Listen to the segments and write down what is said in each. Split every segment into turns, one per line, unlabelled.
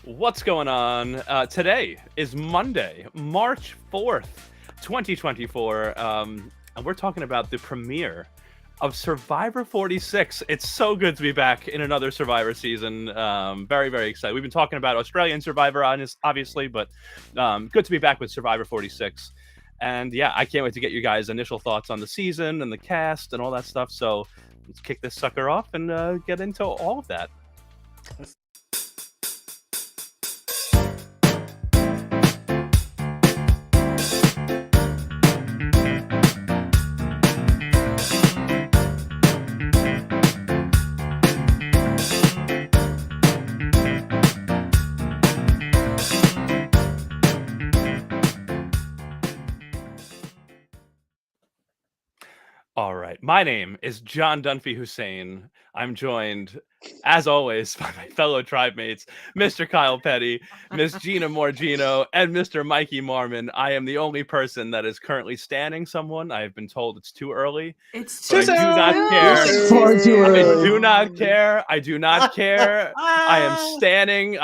What's going on? Today is Monday, March 4th, 2024, and we're talking about the premiere of Survivor 46. It's so good to be back in another Survivor season. Very, very excited. We've been talking about Australian Survivor, obviously, but good to be back with Survivor 46. And yeah, I can't wait to get you guys' initial thoughts on the season and the cast and all that stuff. So let's kick this sucker off and get into all of that. All right. My name is John Dunphy Hussein. I'm joined, as always, by my fellow tribe mates, Mr. Kyle Petty, Miss Gina Morgino, and Mr. Mikey Marmon. I am the only person that is currently standing someone. I have been told it's too early.
It's
too
too
I do not care.
Far too
I
early.
do not care. I do not care. I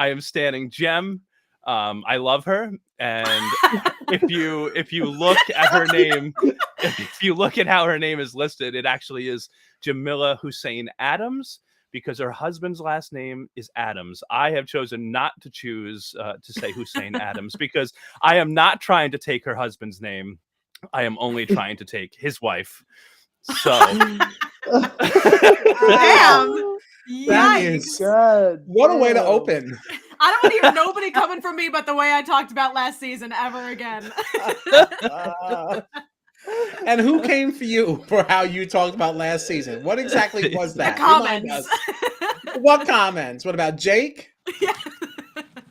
am standing Jem. I love her, and if you look at her name, if you look at how her name is listed, it actually is Jamila Hussein Adams because her husband's last name is Adams. I have chosen not to choose to say Hussein Adams because I am not trying to take her husband's name. I am only trying to take his wife. So,
Damn.
That
Yikes.
is good.
What a way to open.
I don't want to hear nobody coming from me but the way I talked about last season ever again.
And who came for you for how you talked about last season? What exactly was
The
that? Remind
comments.
us. What comments? What about Jake?
Yeah.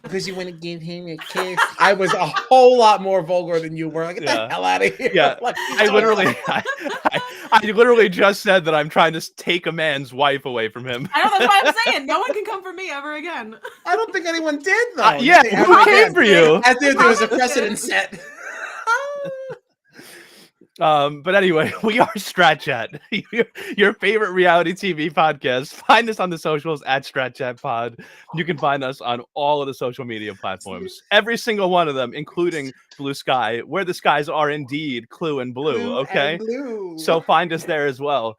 Because you want to give him a kiss. I was a whole lot more vulgar than you were. Like, get the hell out of here.
Yeah,
Like,
I literally just said that I'm trying to take a man's wife away from him.
I know, that's why I'm saying no one can come for me ever again.
I don't think anyone did, though.
Yeah,
You say
who
ever
came
again.
for you?
As if there was a precedent set.
But anyway, we are Strat Chat, your favorite reality TV podcast. Find us on the socials at Strat Chat Pod. You can find us on all of the social media platforms, every single one of them, including Blue Sky, where the skies are indeed Clue and Blue. Okay,
And blue.
so find us there as well.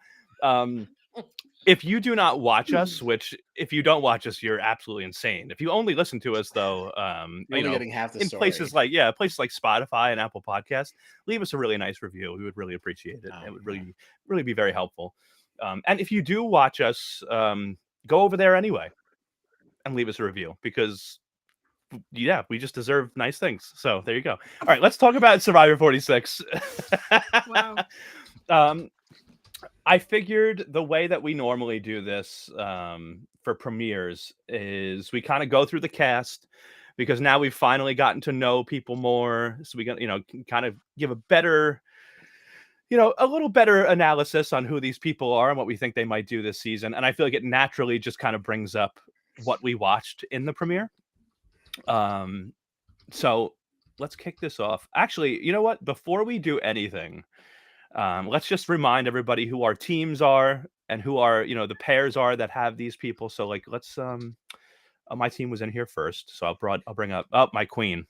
If you do not watch us, which if you don't watch us, you're absolutely insane. If you only listen to us, though,
You're only getting half the
in
story.
places like Spotify and Apple Podcasts, leave us a really nice review. We would really appreciate it. It would really be very helpful. And if you do watch us, go over there anyway and leave us a review because we just deserve nice things. So there you go. All right, let's talk about Survivor 46.
Wow.
I figured the way that we normally do this for premieres is we kind of go through the cast because now we've finally gotten to know people more. So we got, kind of give a better, a little better analysis on who these people are and what we think they might do this season. And I feel like it naturally just kind of brings up what we watched in the premiere. So let's kick this off. Actually, you know what? Before we do anything, let's just remind everybody who our teams are and who are, the pairs are that have these people. So let's, my team was in here first. So I'll bring up, my queen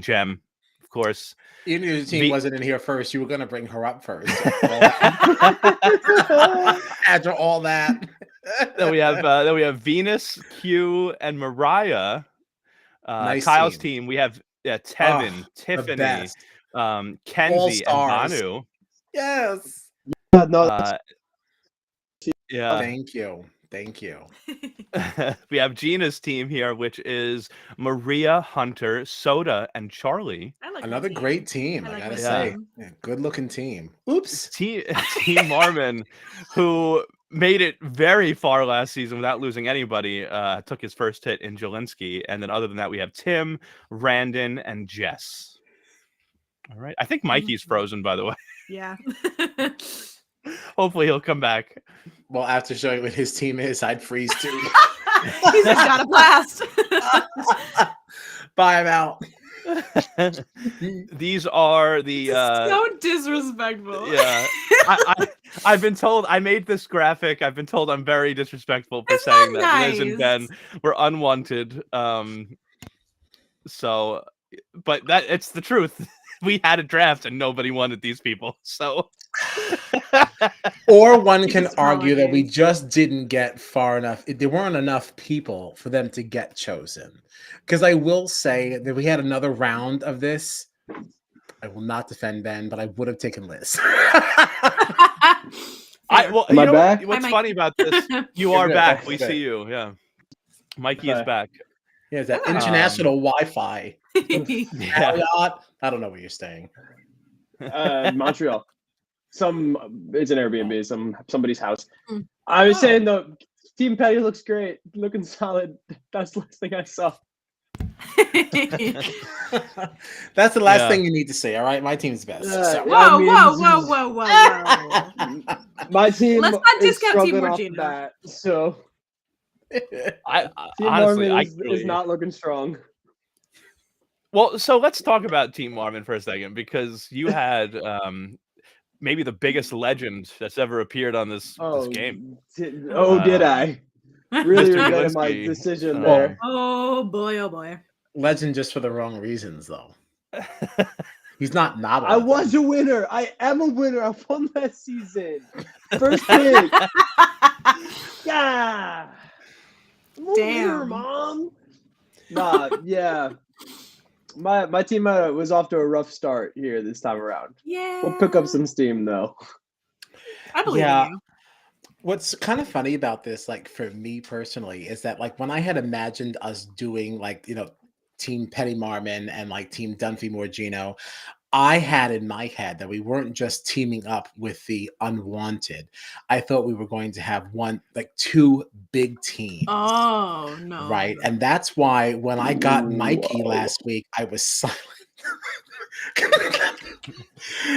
Jem, of course.
Even if your team wasn't in here first, you were going to bring her up first. After all that.
Then we have Venus, Q, and Mariah.
Nice
Kyle's
team.
team. We have Tevin, Tiffany, Kenzie, and
All-stars.
Banu.
Yes.
No,
Yeah.
Thank you.
We have Gina's team here, which is Maria, Hunter, Soda, and Charlie.
I like
Another
my team.
great team,
I
I
like
gotta
my
say.
team.
Yeah, good looking team. Oops.
Team Marmon, who made it very far last season without losing anybody, took his first hit in Jelinski. And then other than that, we have Tim, Randon, and Jess. All right. I think Mikey's frozen, by the way.
Yeah.
Hopefully he'll come back.
Well, after showing what his team is, I'd freeze too.
He's just got a blast.
Buy him out.
These are the
so disrespectful.
yeah. I've been told I made this graphic. I've been told I'm very disrespectful for
It's
saying
not
that Liz and
nice.
Ben were unwanted. So, but it's the truth. We had a draft and nobody wanted these people. So,
or one can
Biggest
argue that we
holidays.
just didn't get far enough. There weren't enough people for them to get chosen. Because I will say that we had another round of this. I will not defend Ben, but I would have taken Liz.
Well,
Am
you
I
know
back?
what's
Hi,
funny about this? You
You're
are
good.
back.
Okay,
We
good.
see you. Yeah, Mikey is
Okay.
back.
Yeah, that
Oh.
international Wi-Fi.
Yeah,
Marriott. I don't know where you're staying.
Montreal. It's an Airbnb, somebody's house.
Mm.
I was
Oh.
saying though, Team Petty looks great, looking solid. That's the last thing I saw.
That's the last
Yeah.
thing you need to say. All right, my team's best. So-
That means
Whoa.
my team
Let's not
is
discount Team
struggling off the
Morgina.
bat, so
I
Team
honestly,
Marvin
I
is not looking strong.
Well, so let's talk about Team Marvin for a second, because you had maybe the biggest legend that's ever appeared on this game.
Did I really
Mr.
regretted my
Gilinski,
decision
well,
there?
Oh boy.
Legend just for the wrong reasons, though. He's not a
I
legend.
was a winner. I am a winner. I won last season. First pick. Yeah. I'm a winner,
Damn.
Mom. Nah, yeah. My team was off to a rough start here this time around.
Yeah.
We'll pick up some steam though.
I believe
Yeah.
in you.
What's kind of funny about this, like for me personally, is that like when I had imagined us doing like, Team Petty Marmon and like Team Dunphy Morgino, I had in my head that we weren't just teaming up with the unwanted. I thought we were going to have two big teams.
Oh no.
Right. And that's why when I got Mikey
Whoa.
last week, I was silent.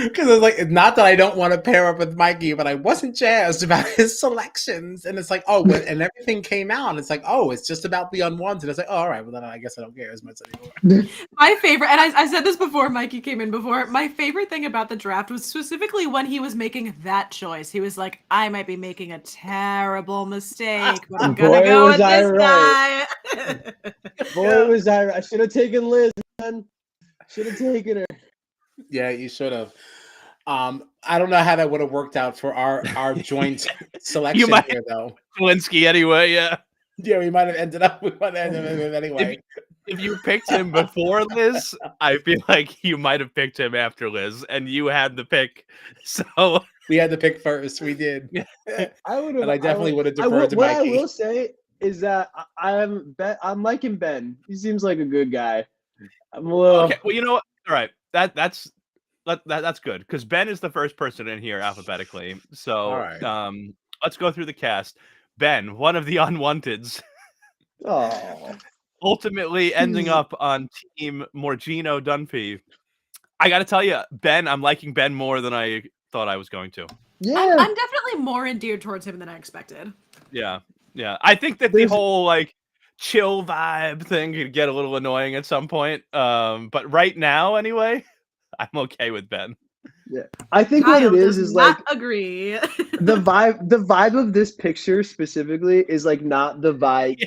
Because I was like, it's not that I don't want to pair up with Mikey, but I wasn't jazzed about his selections. And it's like, and everything came out. And it's like, it's just about the unwanted. It's like, all right, well, then I guess I don't care as much anymore.
My favorite, and I said this before Mikey came in before, my favorite thing about the draft was specifically when he was making that choice. He was like, I might be making a terrible mistake, but I'm going to
Boy,
go
was
with
I
this
right.
guy.
Boy, was I right. I should have taken Liz, man. Should have taken her.
Yeah, you should have. I don't know how that would have worked out for our joint selection
might-
here, though.
Gilinski anyway. Yeah.
Yeah, we might have ended up with one anyway.
If you picked him before Liz, I feel like you might have picked him after Liz, and you had the pick. So
We had to pick first. We did.
I would have.
And I definitely would have deferred to
What I
Mikey.
will say is that I'm liking Ben. He seems like a good guy. I'm a little.
okay. Well, you know what? All right. That's good, because Ben is the first person in here alphabetically. So
All right.
let's go through the cast. Ben, one of the unwanteds,
Oh.
ultimately ending up on Team Morgino Dunphy. I got to tell you, Ben, I'm liking Ben more than I thought I was going to.
Yeah.
I'm definitely more endeared towards him than I expected.
Yeah. I think that the whole like chill vibe thing could get a little annoying at some point. But right now, anyway, I'm okay with Ben.
Yeah. I think
Kyle
what it
does
is like
not agree.
the vibe of this picture specifically is like not the vibe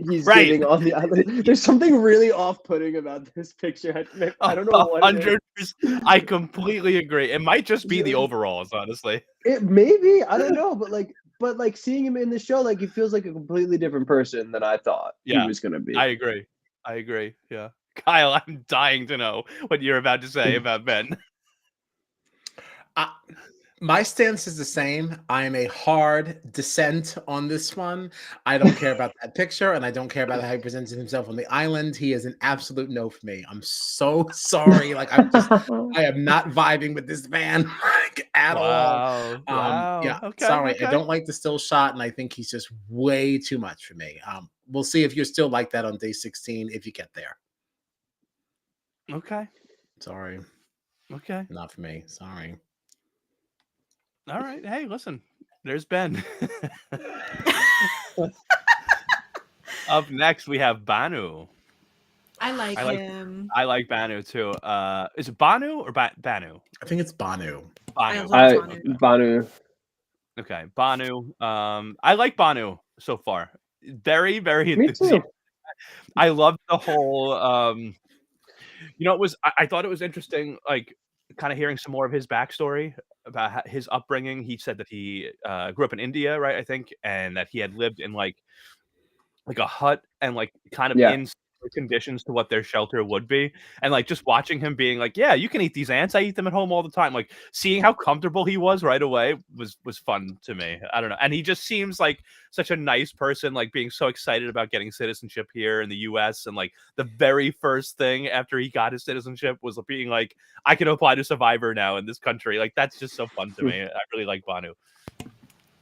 he's
Right.
giving on the island. There's something really off-putting about this picture. I don't know what it is.
100%. I completely agree. It might just be the overalls, honestly.
It maybe, I don't know, but like seeing him in the show, like he feels like a completely different person than I thought he was gonna be.
I agree. Yeah. Kyle, I'm dying to know what you're about to say about Ben.
My stance is the same. I am a hard dissent on this one. I don't care about that picture, and I don't care about how he presents himself on the island. He is an absolute no for me. I'm so sorry. Like I am not vibing with this man at all.
Wow.
Yeah,
Okay,
sorry.
okay.
I don't like the still shot, and I think he's just way too much for me. We'll see if you're still like that on day 16 if you get there.
Okay.
Sorry,
Okay.
not for me. Sorry.
All right. Hey, listen. There's Ben. Up next, we have Banu.
I like
I like-
him.
I like Banu too. Is it Banu or Banu?
I think it's Banu.
Banu.
I-
Banu.
Okay, Banu. I like Banu so far. Very, very
Me too.
enthusiastic. I loved the whole. It was. I thought it was interesting, like kind of hearing some more of his backstory about his upbringing. He said that he grew up in India, right? I think, and that he had lived in like a hut and like kind of
Yeah.
in similar conditions to what their shelter would be. And like just watching him being like, yeah, you can eat these ants. I eat them at home all the time. Like seeing how comfortable he was right away was fun to me. I don't know. And he just seems like such a nice person, like being so excited about getting citizenship here in the US. And like the very first thing after he got his citizenship was being like, I can apply to Survivor now in this country. Like that's just so fun to me. I really like Banu.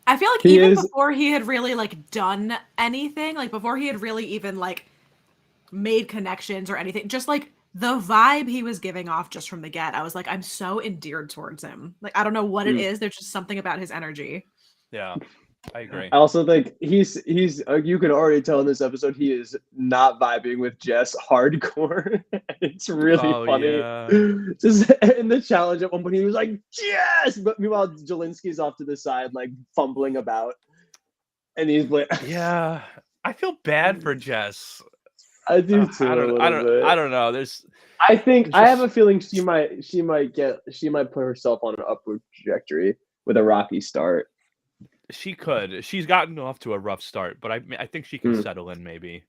I feel like
He
even
is-
before he had really like done anything, like before he had really even like made connections or anything, just like the vibe he was giving off just from the get, I was like, I'm so endeared towards him. Like I don't know what it is. There's just something about his energy.
Yeah, I agree.
I also think he's you can already tell in this episode he is not vibing with Jess hardcore. It's really funny.
Yeah.
Just in the challenge at one point he was like, Jess! But meanwhile Jelinski's off to the side like fumbling about. And he's like
Yeah. I feel bad for Jess.
I do too.
I don't know. There's
I think
It's
I have
just-
a feeling she might put herself on an upward trajectory with a rocky start.
She could. She's gotten off to a rough start, but I think she can settle in maybe.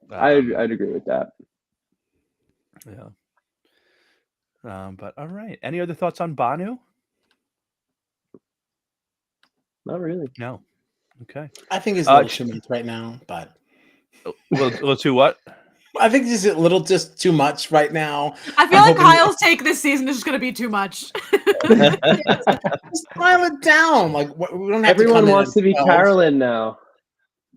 I'd agree with that.
Yeah. But all right. Any other thoughts on Banu?
Not really.
No. Okay.
I think it's a little too much right now, but
Little too what?
I think it's a little just too much right now.
I feel
I'm
like
hoping-
Kyle's take this season is just going to be too much.
Just dial it down. Like we don't have
Everyone
to come in
wants to be
12.
Carolyn now.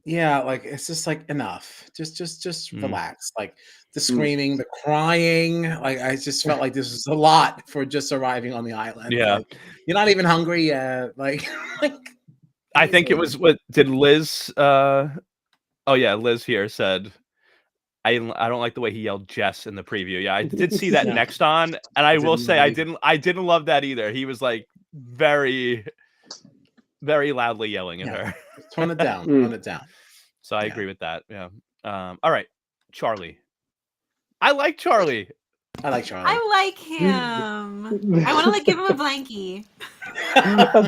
Yeah, like it's just like enough. Just
Mm.
relax. Like the screaming, the crying. Like I just felt like this was a lot for just arriving on the island.
Yeah.
Like, you're not even hungry yet. Like,
I think it was what did Liz Liz here said I don't like the way he yelled Jess in the preview. Yeah, I did see that
Yeah.
next on, and I will
Didn't
say
like
I didn't love that either. He was like very, very loudly yelling at her.
tone it down. Tone it down.
So I
Yeah.
agree with that. Yeah. All right, Charlie. I like Charlie.
I like Charlie.
I like him. I want to like give him a blankie.
A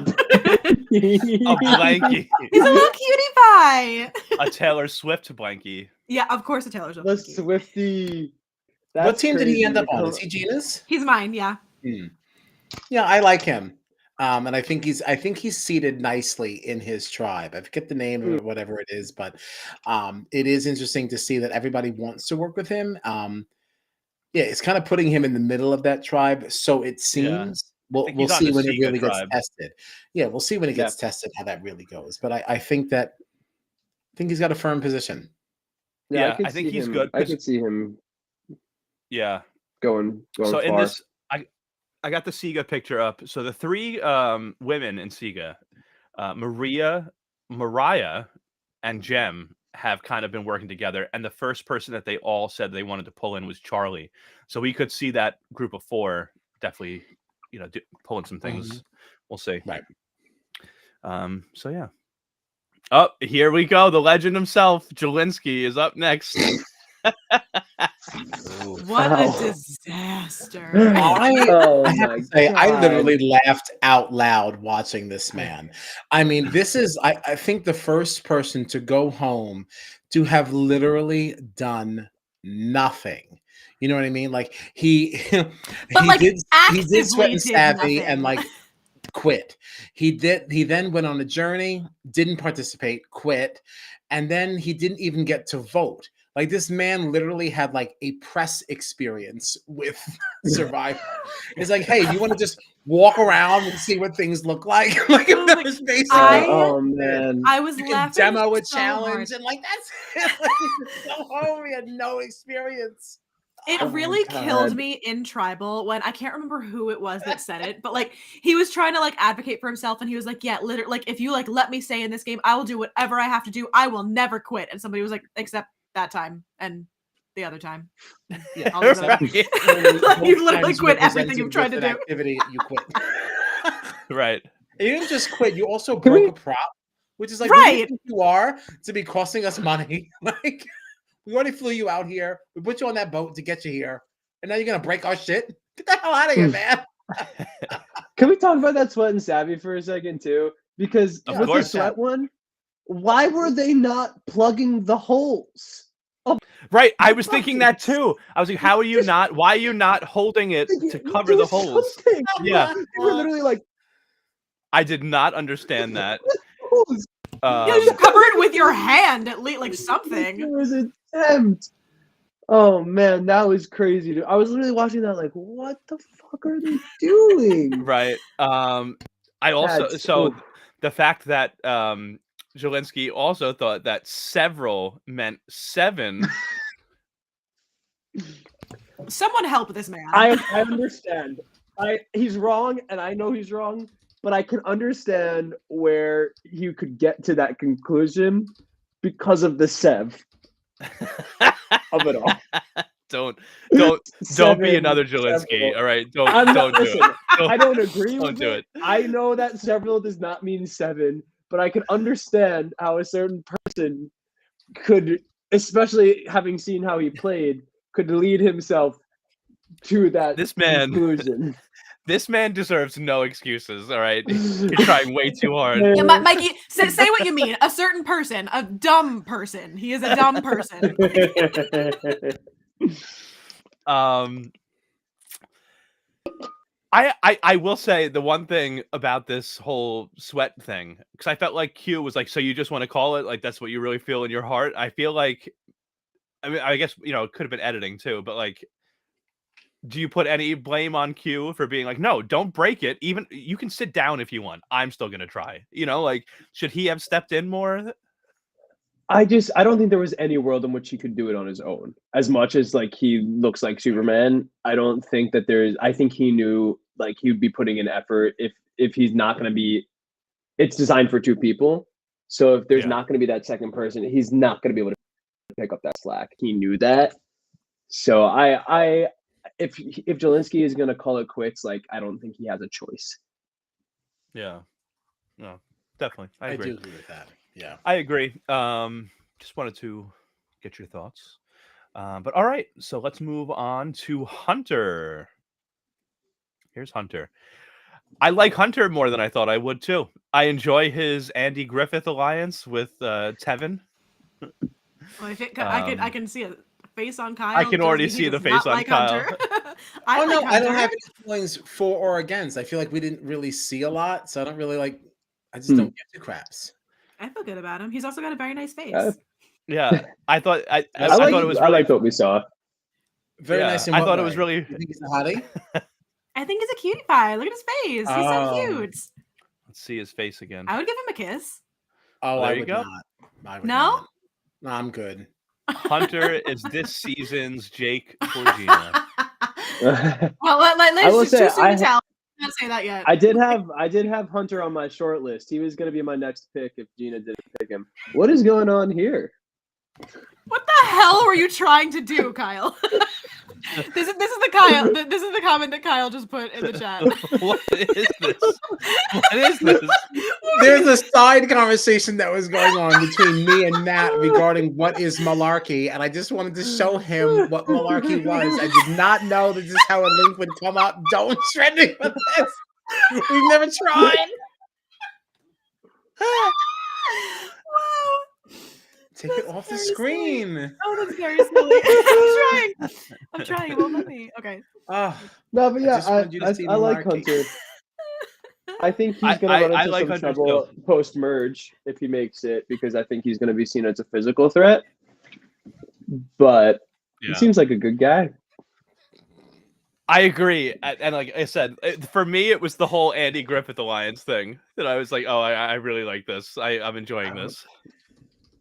blankie.
He's a little cutie pie.
A Taylor Swift blankie.
Yeah, of course a Taylor Swift.
The
blankie.
Swifty.
What
That's
team did he end up
crazy.
on? Is he Gina's?
He's mine, yeah.
Yeah, I like him. And I think he's seated nicely in his tribe. I forget the name or whatever it is, but it is interesting to see that everybody wants to work with him. Yeah, it's kind of putting him in the middle of that tribe. So it seems we'll
think he's on
see
the
when it
Sega
really gets
tribe.
tested. Yeah, we'll see when it gets tested how that really goes. But I think he's got a firm position.
Yeah,
could
I think
see
he's
him-
good,
I
'cause-
could see him
Yeah.
going
So
far.
in this, I got the Sega picture up. So the three women in Sega, Mariah, and Jem have kind of been working together. And the first person that they all said they wanted to pull in was Charlie. So we could see that group of four definitely, pulling some things. We'll see.
Right.
So yeah. Oh, here we go. The legend himself, Jelinski, is up next.
What
Ow.
a disaster.
Oh
I have
my
to say, I
God.
literally laughed out loud watching this man. I mean, this is, I think, the first person to go home to have literally done nothing. You know what I mean? Like he
But,
did
actively
Sweat and
did
Savvy
nothing.
and like quit. He then went on a journey, didn't participate, quit, and then he didn't even get to vote. Like this man literally had like a press experience with Survivor. It's like, hey, you want to just walk around and see what things look like? Like
Oh
that
my-
was basically
Oh man.
I was
you can
laughing
demo a
so
challenge
hard.
and like that's it. Like, he was so home, he had no experience.
It
Oh my
really killed
God.
me in Tribal when I can't remember who it was that said it, but like he was trying to like advocate for himself and he was like, yeah, literally, like if you like let me stay in this game, I will do whatever I have to do. I will never quit. And somebody was like, except that time and the other time.
Yeah,
I'll leave it at that. Like, you've literally quit everything you've tried to do.
Activity, you quit.
Right.
And you didn't just quit; you also
Can
broke
we-
a prop, which is like, who do you
Right.
think you are to be costing us money? Like, We already flew you out here. We put you on that boat to get you here, and now you're gonna break our shit. Get the hell out of here, man.
Can we talk about that Sweat and Savvy for a second too? Because
Of
with the
course.
Sweat one, why were they not plugging the holes?
Right, I was thinking that too. I was like, how are you not? Why are you not holding it to cover
Do
the holes?
something.
Yeah.
They were literally like,
I did not understand that.
holes.
Yeah, just cover it with your hand at least, like
It
something.
was an attempt. Oh man, that was crazy. Dude. I was literally watching that like, what the fuck are they doing?
Right. I also
That's
so
oof.
the fact that Zelensky also thought that several meant 7.
Someone help this man.
I understand. He's wrong, and I know he's wrong, but I can understand where you could get to that conclusion because of the sev of it all.
Don't be
Seven,
another Zelensky.
several.
All right,
I'm
don't
not,
do
listen,
it.
I don't agree
Don't
with
do
it.
it.
I know that several does not mean 7, but I can understand how a certain person could, especially having seen how he played, could lead himself to that
This man,
conclusion.
this man deserves no excuses. All right, you're trying way too hard.
Yeah, Mikey, say what you mean. A certain person, a dumb person. He is a dumb person.
I will say the one thing about this whole Sweat thing, because I felt like Q was like, so you just want to call it, like that's what you really feel in your heart. I feel like, I mean, I guess it could have been editing too, but like, do you put any blame on Q for being like, no, don't break it? Even you can sit down if you want. I'm still gonna try. Like, should he have stepped in more?
I don't think there was any world in which he could do it on his own. As much as like he looks like Superman, I don't think that I think he knew like he would be putting in effort if he's not going to be. It's designed for 2 people, so if there's
Yeah.
not going to be that second person, he's not going to be able to pick up that slack. He knew that. So if Zelensky is going to call it quits, like I don't think he has a choice.
Yeah, no, definitely. I agree.
do agree with that. Yeah,
I agree. Just wanted to get your thoughts. But all right, so let's move on to Hunter. Here's Hunter. I like Hunter more than I thought I would too. I enjoy his Andy Griffith alliance with Tevin.
Well, I can see a face on Kyle.
I can already
tells me
see
he
the
does
face
not
on
like
Kyle.
Hunter.
I
like
don't
Hunter.
have any feelings for or against. I feel like we didn't really see a lot, so I don't really like. I just don't give two craps.
I feel good about him. He's also got a very nice face.
Yeah, I thought I
I
thought it was really,
liked what we saw.
Very
Yeah,
nice. In
I
what
thought it
way?
was really.
You think he's a hottie?
I think he's a cutie pie. Look at his face. He's so cute.
Let's see his face again.
I would give him a kiss.
Oh,
There
I
you
would
go.
not. I would
No?
not. No, I'm good.
Hunter is this season's Jake Forgina.
Well,
I will
it's
say,
too soon to tell. I can't say that yet.
I did have Hunter on my short list. He was going to be my next pick if Gina didn't pick him. What is going on here?
What the hell were you trying to do, Kyle? This is the Kyle. This is the comment that Kyle just put in the chat.
What is this? What is this?
There's a side conversation that was going on between me and Nat regarding what is malarkey, and I just wanted to show him what malarkey was. I did not know that this is how a link would come up. Don't shred me with this. We've never tried.
Wow.
Take it off the screen.
Oh, that's very silly. I'm trying. It won't let me. Okay.
No, but yeah,
just wanted you to see
I like
malarkey.
Hunter. I think he's
I-
going to run
I
into
like
some
Hunter
trouble post-merge if he makes it, because I think he's going to be seen as a physical threat. But he
Yeah.
seems like a good guy.
I agree, and like I said, for me, it was the whole Andy Griffith alliance thing that I was like, oh, I really like this. I'm enjoying this.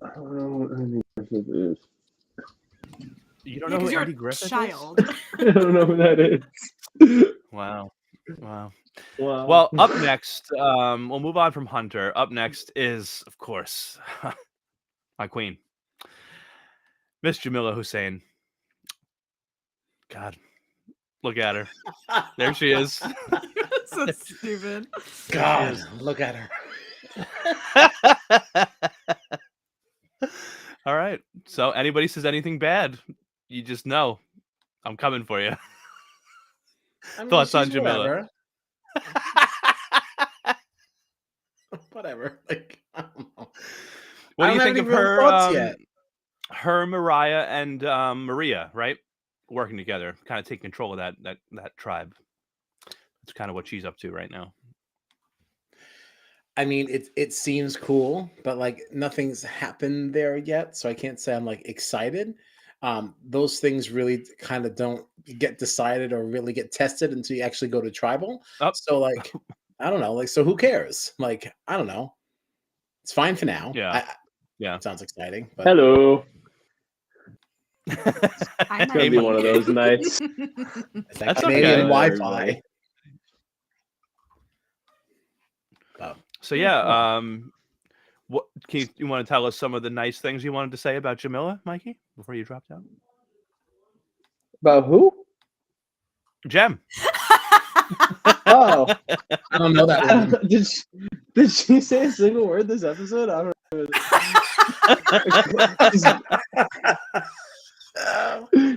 I don't know what Andy Griffith is.
You don't know who
you're
Andy
a
Griffith
child.
I don't know who that is.
Wow.
Wow.
Well, up next, we'll move on from Hunter. Up next is, of course, my queen, Miss Jamila Hussein. God, look at her. There she is.
So stupid.
God, look at her.
All right. So anybody says anything bad, you just know I'm coming for you.
I mean,
Thoughts on
she's
Jamila?
whatever. Whatever. Like, I don't know.
What
I
do you
don't have
think
any
of
real
her?
thoughts yet.
Her, Mariah, and Maria, right? Working together, kind of take control of that tribe. That's kind of what she's up to right now.
I mean, it seems cool, but like nothing's happened there yet, so I can't say I'm like excited. Those things really kind of don't get decided or really get tested until you actually go to tribal.
Oh,
So like, I don't know. Like, so who cares? Like, I don't know. It's fine for now.
yeah, yeah.
It sounds exciting, but
Hello.
I
It's gonna be one of those nights.
it's like
That's
Canadian
okay.
Wi-Fi.
Everybody.
Oh.
So yeah, what you want to tell us some of the nice things you wanted to say about Jamila, Mikey, before you dropped out?
About who?
Jem.
Oh,
I don't know that one.
did she say a single word this episode? I don't know.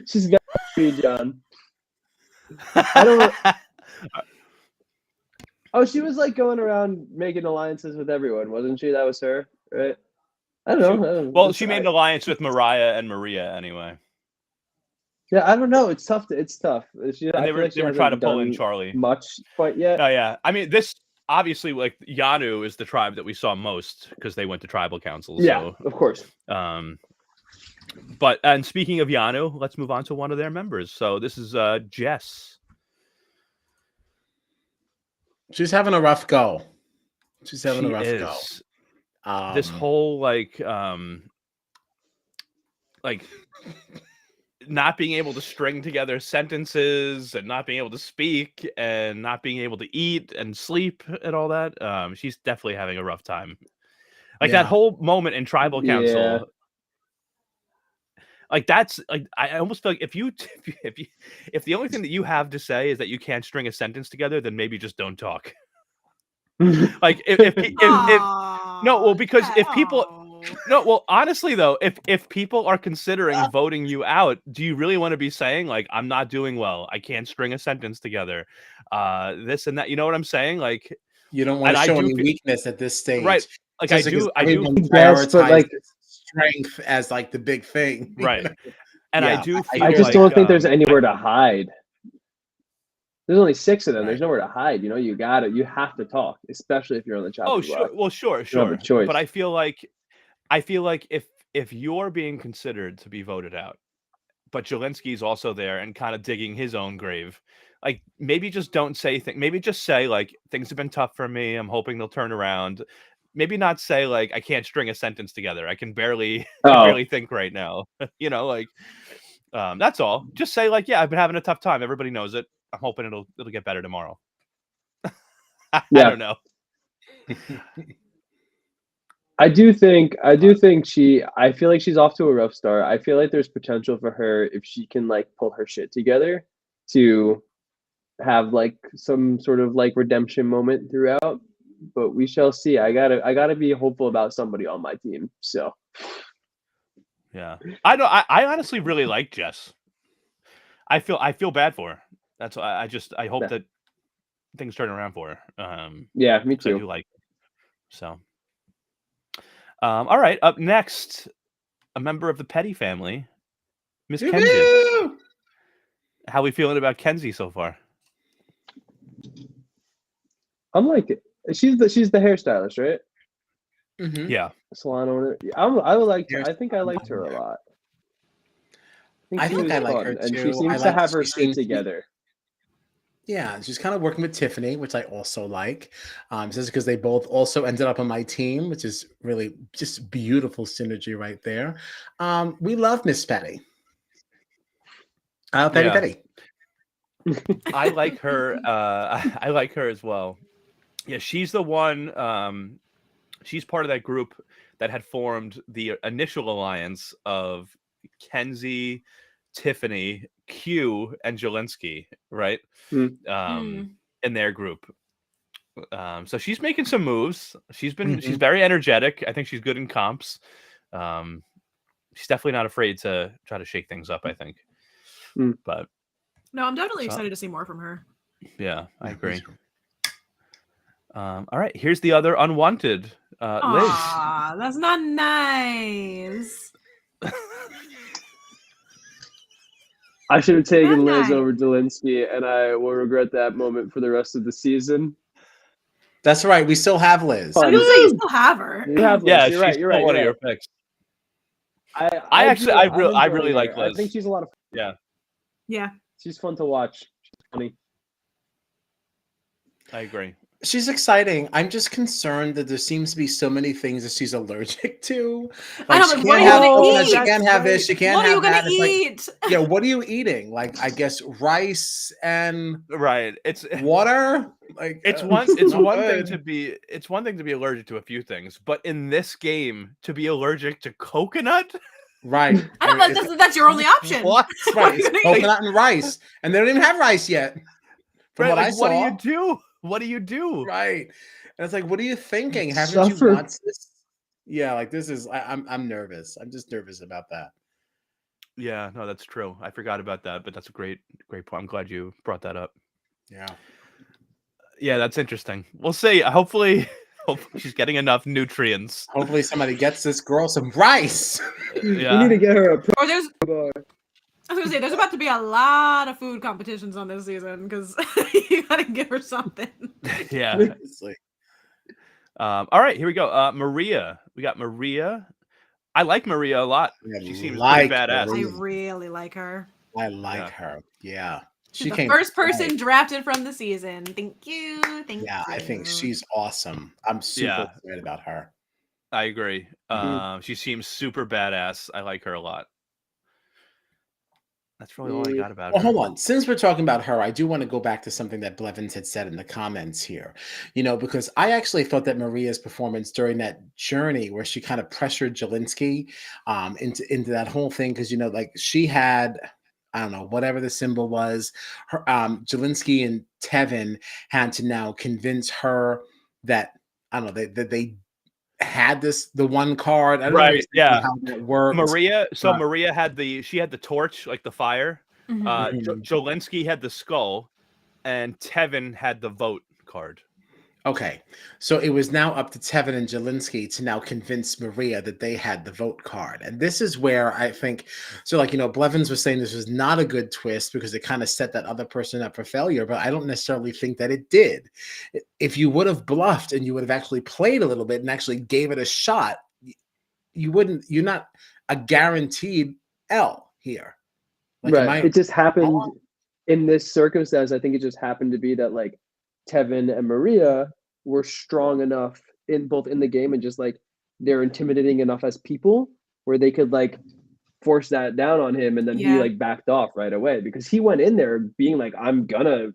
She's got me, John. I don't. Oh, she was like going around making alliances with everyone, wasn't she? That was her, right? I don't know.
Well, she made an alliance with Mariah and Maria anyway.
Yeah, I don't know. It's tough. It's tough.
And they were trying to pull in Charlie
much quite yet.
Oh yeah, I mean this obviously like Yanu is the tribe that we saw most because they went to tribal councils.
Yeah,
so,
of course.
But and speaking of Yanu, let's move on to one of their members. So this is Jess.
She's having a rough go.
She is. This whole like not being able to string together sentences and not being able to speak and not being able to eat and sleep and all that. She's definitely having a rough time. Like that whole moment in tribal council.
Yeah.
Like that's like I almost feel like if the only thing that you have to say is that you can't string a sentence together, then maybe just don't talk. Like if no, well, because if people no, well, honestly though, if people are considering voting you out, do you really want to be saying like I'm not doing well, I can't string a sentence together, this and that? You know what I'm saying? Like
you don't want to show any weakness at this stage,
right? Like I do
prioritize
like strength as like the big thing,
right? And
yeah,
I do. Feel
I just
like,
don't think there's anywhere to hide. There's only 6 of them.
Right.
There's nowhere to hide. You know, you have to talk, especially if you're on the chopping
Oh,
block.
sure. Well, sure.
You don't have a choice.
But I feel like if you're being considered to be voted out, but Jelinski's also there and kind of digging his own grave, like maybe just don't say things. Maybe just say like things have been tough for me. I'm hoping they'll turn around. Maybe not say like I can't string a sentence together. I can barely think right now. You know, like that's all. Just say like, yeah, I've been having a tough time. Everybody knows it. I'm hoping it'll get better tomorrow. I don't know.
I do think I feel like she's off to a rough start. I feel like there's potential for her if she can like pull her shit together to have like some sort of like redemption moment throughout. But we shall see. I gotta be hopeful about somebody on my team. So
yeah. I honestly really like Jess. I feel bad for her. That's why I hope that things turn around for her.
Yeah, me too.
I do like her. So all right, up next, a member of the Petty family, Miss Kenzie. How we feeling about Kenzie so far?
I'm like it. She's the hairstylist, right?
Mm-hmm.
Yeah.
Salon owner. I think I liked her a lot.
I think I like her too.
And she seems to have her shit together.
Yeah, she's kind of working with Tiffany, which I also like. Just because they both also ended up on my team, which is really just beautiful synergy right there. We love Miss Petty. Petty.
I like her. I like her as well. Yeah, she's the one. She's part of that group that had formed the initial alliance of Kenzie, Tiffany, Q, and Jelinski, right? In their group. So she's making some moves. She's very energetic. I think she's good in comps. she's definitely not afraid to try to shake things up, I think. But
no, I'm definitely excited to see more from her.
Yeah, I agree. All right, here's the other unwanted, Liz.
Aw, that's not nice.
I should have taken
Not
Liz
nice.
over Zelensky, and I will regret that moment for the rest of the season.
That's right. We still have Liz.
I was gonna say you still have her.
You have Liz.
Yeah,
You're right.
she's
You're
still
right.
one
You're
of your
right.
picks.
I
really like
her.
Liz.
I think she's a lot of fun.
Yeah,
Yeah.
She's fun to watch. She's funny.
I agree.
She's exciting. I'm just concerned that there seems to be so many things that she's allergic to.
I know,
she
but
can't
what are you
have
gonna
coconut,
eat?
she can't have this, she can't
What are
have
you gonna
that. It's like,
eat?
yeah, what are you eating? Like, I guess rice and
Right. It's
water. Like,
it's
not
one thing
good.
to be allergic to a few things, but in this game to be allergic to coconut.
Right.
I know that's your only option.
What?
Right. It's coconut and rice, and they don't even have rice yet. From
Right,
what
like,
I saw.
what do you do? What do you do?
Right. And it's like, what are you thinking? Haven't you watched this? Yeah, like this is. I'm nervous. I'm just nervous about that.
Yeah, no, that's true. I forgot about that, but that's a great point. I'm glad you brought that up. Yeah, that's interesting. We'll see. Hopefully she's getting enough nutrients.
Hopefully somebody gets this girl some rice.
Yeah.
We need to get her a
Or I was gonna say there's about to be a lot of food competitions on this season because you gotta give her something.
Yeah. All right, here we go. Maria. We got Maria. I like Maria a lot. She seems pretty badass.
I really like her.
I like her. Yeah.
She's the first person drafted from the season. Thank you. Thank you.
I think she's awesome. I'm super excited about her.
I agree. She seems super badass. I like her a lot. That's really all I got about her.
Well, hold on. Since we're talking about her, I do want to go back to something that Blevins had said in the comments here. Because I actually thought that Maria's performance during that journey where she kind of pressured Jelinski into that whole thing, because like she had, I don't know, whatever the symbol was, her Jelinski and Tevin had to now convince her that, I don't know, that they had the one card. I don't know
yeah,
how that works.
Maria. So Maria had the torch, like the fire. Jelinski had the skull, and Tevin had the vote card.
Okay, so it was now up to Tevin and Jelinski to now convince Maria that they had the vote card. And this is where I think, so like, Blevins was saying this was not a good twist because it kind of set that other person up for failure, but I don't necessarily think that it did. If you would have bluffed and you would have actually played a little bit and actually gave it a shot, you're not a guaranteed L here. Like,
right. It just happened in this circumstance. I think it just happened to be that like Tevin and Maria were strong enough in the game and just like they're intimidating enough as people where they could like force that down on him, and then he like backed off right away because he went in there being like, I'm gonna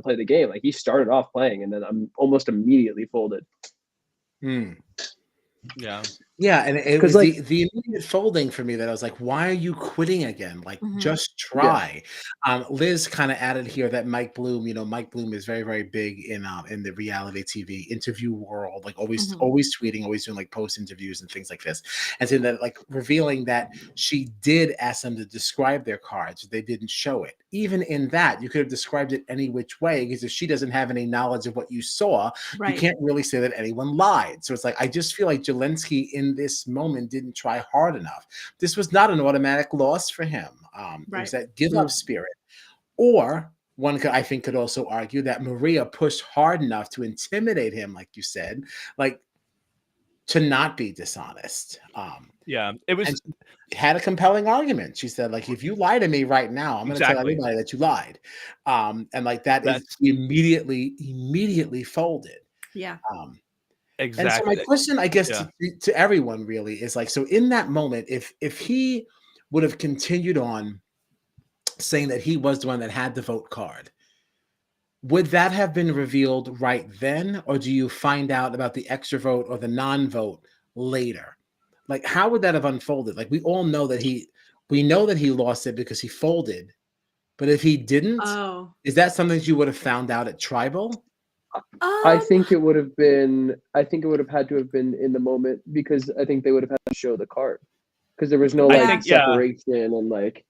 play the game. Like he started off playing and then I'm almost immediately folded.
Yeah, and it was like, the immediate folding for me that I was like, why are you quitting again? Like, just try. Liz kind of added here that Mike Bloom, Mike Bloom is very, very big in the reality TV interview world, like always tweeting, always doing like post interviews and things like this. And so that like revealing that she did ask them to describe their cards, they didn't show it. Even in that, you could have described it any which way, because if she doesn't have any knowledge of what you saw, you can't really say that anyone lied. So it's like, I just feel like Jelinski in this moment didn't try hard enough. This was not an automatic loss for him. It was that give up spirit. Or one could, I think, could also argue that Maria pushed hard enough to intimidate him, like you said, like to not be dishonest.
It was
had a compelling argument. She said, like, if you lie to me right now, I'm going to tell everybody that you lied. And like that's immediately folded.
Yeah.
Exactly.
And so my question, I guess, to everyone really is like, so in that moment, if he would have continued on saying that he was the one that had the vote card, would that have been revealed right then? Or do you find out about the extra vote or the non-vote later? Like, how would that have unfolded? Like, we all know that we know that he lost it because he folded, but if he didn't, is that something that you would have found out at Tribal?
I think it would have had to have been in the moment, because I think they would have had to show the card. because there was no
I
like
think, yeah.
separation and like.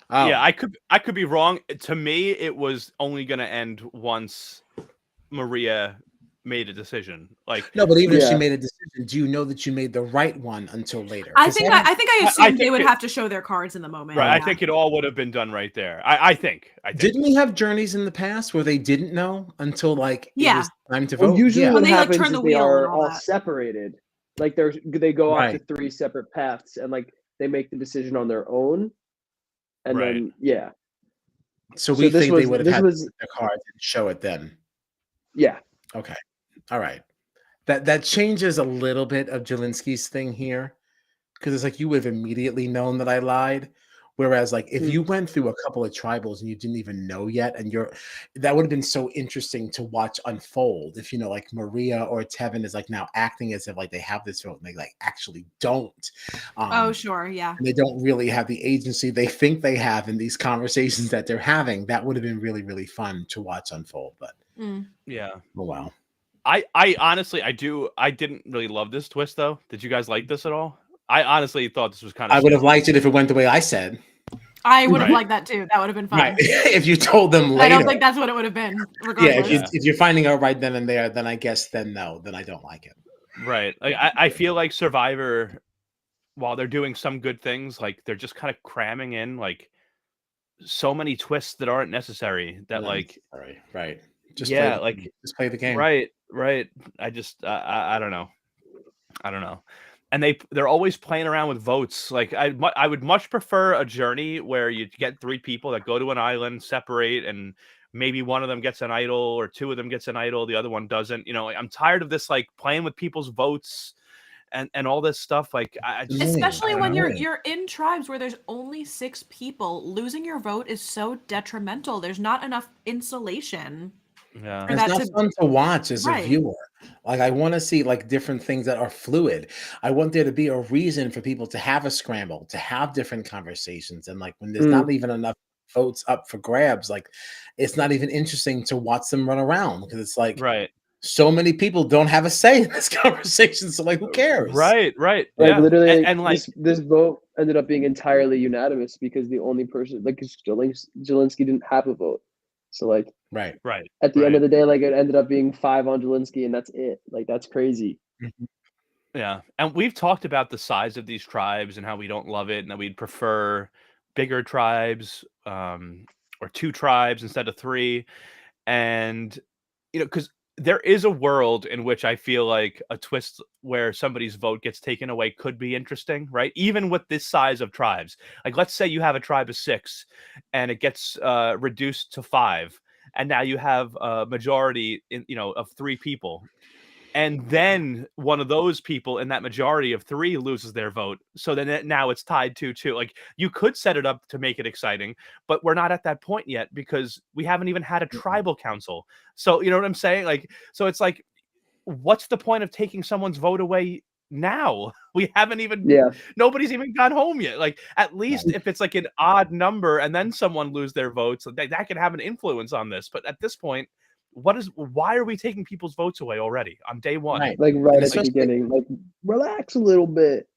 Oh.
Yeah, I could be wrong. To me, it was only going to end once Maria made a decision. Like,
No, but even if she
Yeah.
made a decision, do you know that you made the right one until later?
I
'Cause
think
don't-
I think I
I
assumed they
think
would
it-
have to show their cards in the moment.
right, I
yeah.
think it all would have been done right there. I think.
Didn't we have journeys in the past where they didn't know until like it
Yeah.
was time to
Well,
vote?
usually
Yeah.
what
When they, like,
happens
turn
is
the
they
wheel and
are
all
all
that.
separated. Like they go off to
Right.
3 separate paths, and like they make the decision on their own, and
Right.
then yeah.
So
So
we
this
think they
was
would have
this
had
was
their cards and show it then.
yeah.
Okay. All right. That changes a little bit of Jelinski's thing here. Because it's like you would have immediately known that I lied. Whereas, like, if
Mm.
you went through a couple of tribals and you didn't even know yet, and that would have been so interesting to watch unfold. If like Maria or Tevin is like now acting as if like they have this vote and they like actually don't.
Oh, sure, yeah.
And they don't really have the agency they think they have in these conversations that they're having. That would have been really, really fun to watch unfold. But
Yeah.
oh wow.
I honestly, I didn't really love this twist though. Did you guys like this at all? I honestly thought this was kind of.
I would have liked it if it went the way I said.
I would have
Right.
liked that too. That would have been fun.
Right. If you told them later.
I don't think that's what it would have been. Regardless.
Yeah, if you're finding out right then and there, then I guess no, then I don't like it.
Right. Like I feel like Survivor, while they're doing some good things, like they're just kind of cramming in like so many twists that aren't necessary. That like,
sorry, right. Just play the game.
Right. I just I don't know. And they're always playing around with votes. Like I would much prefer a journey where you get 3 people that go to an island, separate, and maybe one of them gets an idol or 2 of them gets an idol, the other one doesn't. I'm tired of this like playing with people's votes and all this stuff. Like
especially when you're in tribes where there's only 6 people, losing your vote is so detrimental. There's not enough insulation.
Yeah,
it's not fun to watch as a viewer. Like I want to see like different things that are fluid. I want there to be a reason for people to have a scramble, to have different conversations, and like when there's not even enough votes up for grabs, like it's not even interesting to watch them run around because it's like so many people don't have a say in this conversation. So like, who cares?
Right.
Like
yeah.
literally,
and like
this vote ended up being entirely unanimous because the only person like Jelinski didn't have a vote. So like
right.
At the end of the day, like it ended up being 5 on Jelinski, and that's it. Like that's crazy.
Yeah, and we've talked about the size of these tribes and how we don't love it, and that we'd prefer bigger tribes, or 2 tribes instead of 3, and because there is a world in which I feel like a twist where somebody's vote gets taken away could be interesting, right? Even with this size of tribes, like let's say you have a tribe of 6, and it gets reduced to 5. And now you have a majority of 3 people. And then one of those people in that majority of 3 loses their vote. So then now it's tied 2-2. Like you could set it up to make it exciting, but we're not at that point yet because we haven't even had a tribal council. So you know what I'm saying? Like, so it's like, what's the point of taking someone's vote away now? We haven't even nobody's even gone home yet. Like at least if it's like an odd number and then someone lose their votes, that can have an influence on this. But at this point, why are we taking people's votes away already on day 1?
Right. Like right at the beginning, like relax a little bit.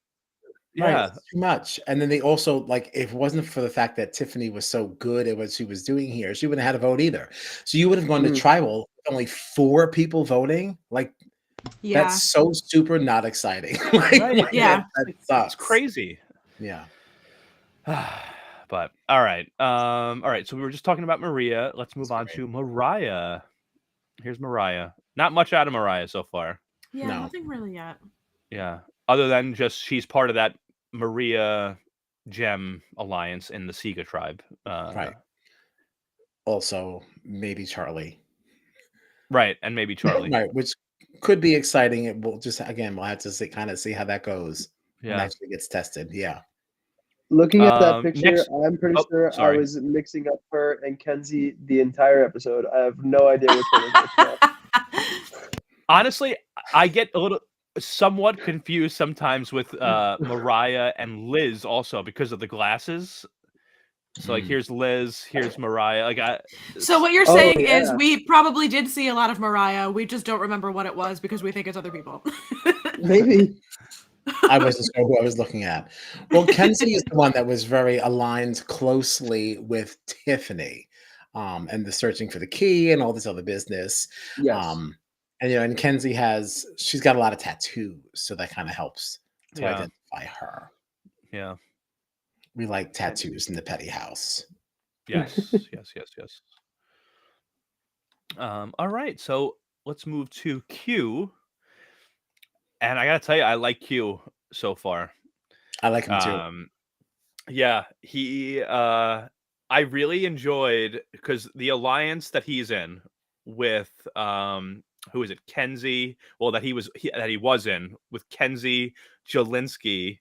Yeah,
too much. And then they also like if it wasn't for the fact that Tiffany was so good at what she was doing here, she wouldn't have had a vote either. So you would have gone to tribal with only 4 people voting. Like that's so super not exciting. Like,
yeah,
that sucks.
It's crazy.
Yeah.
But all right. So we were just talking about Maria. Let's move on to Mariah. Here's Mariah. Not much out of Mariah so far.
Yeah, nothing really yet.
Yeah. Other than just she's part of that Maria Gem alliance in the Siga tribe.
Right. Also, maybe Charlie.
Right, and maybe Charlie.
Right, which could be exciting. It will just we'll have to see how that goes.
Yeah,
when it actually gets tested. Yeah.
Looking at that picture, I'm pretty sure I was mixing up her and Kenzie the entire episode. I have no idea which one is which now.
Honestly, I get a little somewhat confused sometimes with Mariah and Liz also because of the glasses. So like here's Liz, here's Mariah. Like
So what you're saying is we probably did see a lot of Mariah. We just don't remember what it was because we think it's other people.
Maybe.
I wasn't sure who I was looking at. Well, Kenzie is the one that was very aligned closely with Tiffany, and the searching for the key and all this other business.
Yes.
Um, and and Kenzie she's got a lot of tattoos, so that kind of helps to
Yeah.
identify her.
Yeah.
We like tattoos in the petty house.
Yes. Yes. Yes. Yes. All right. So let's move to Q. And I gotta tell you, I like Q so far.
I like him too.
Yeah, I really enjoyed because the alliance that he's in with who is it? Kenzie. Well, that he was in with Kenzie, Jelinski,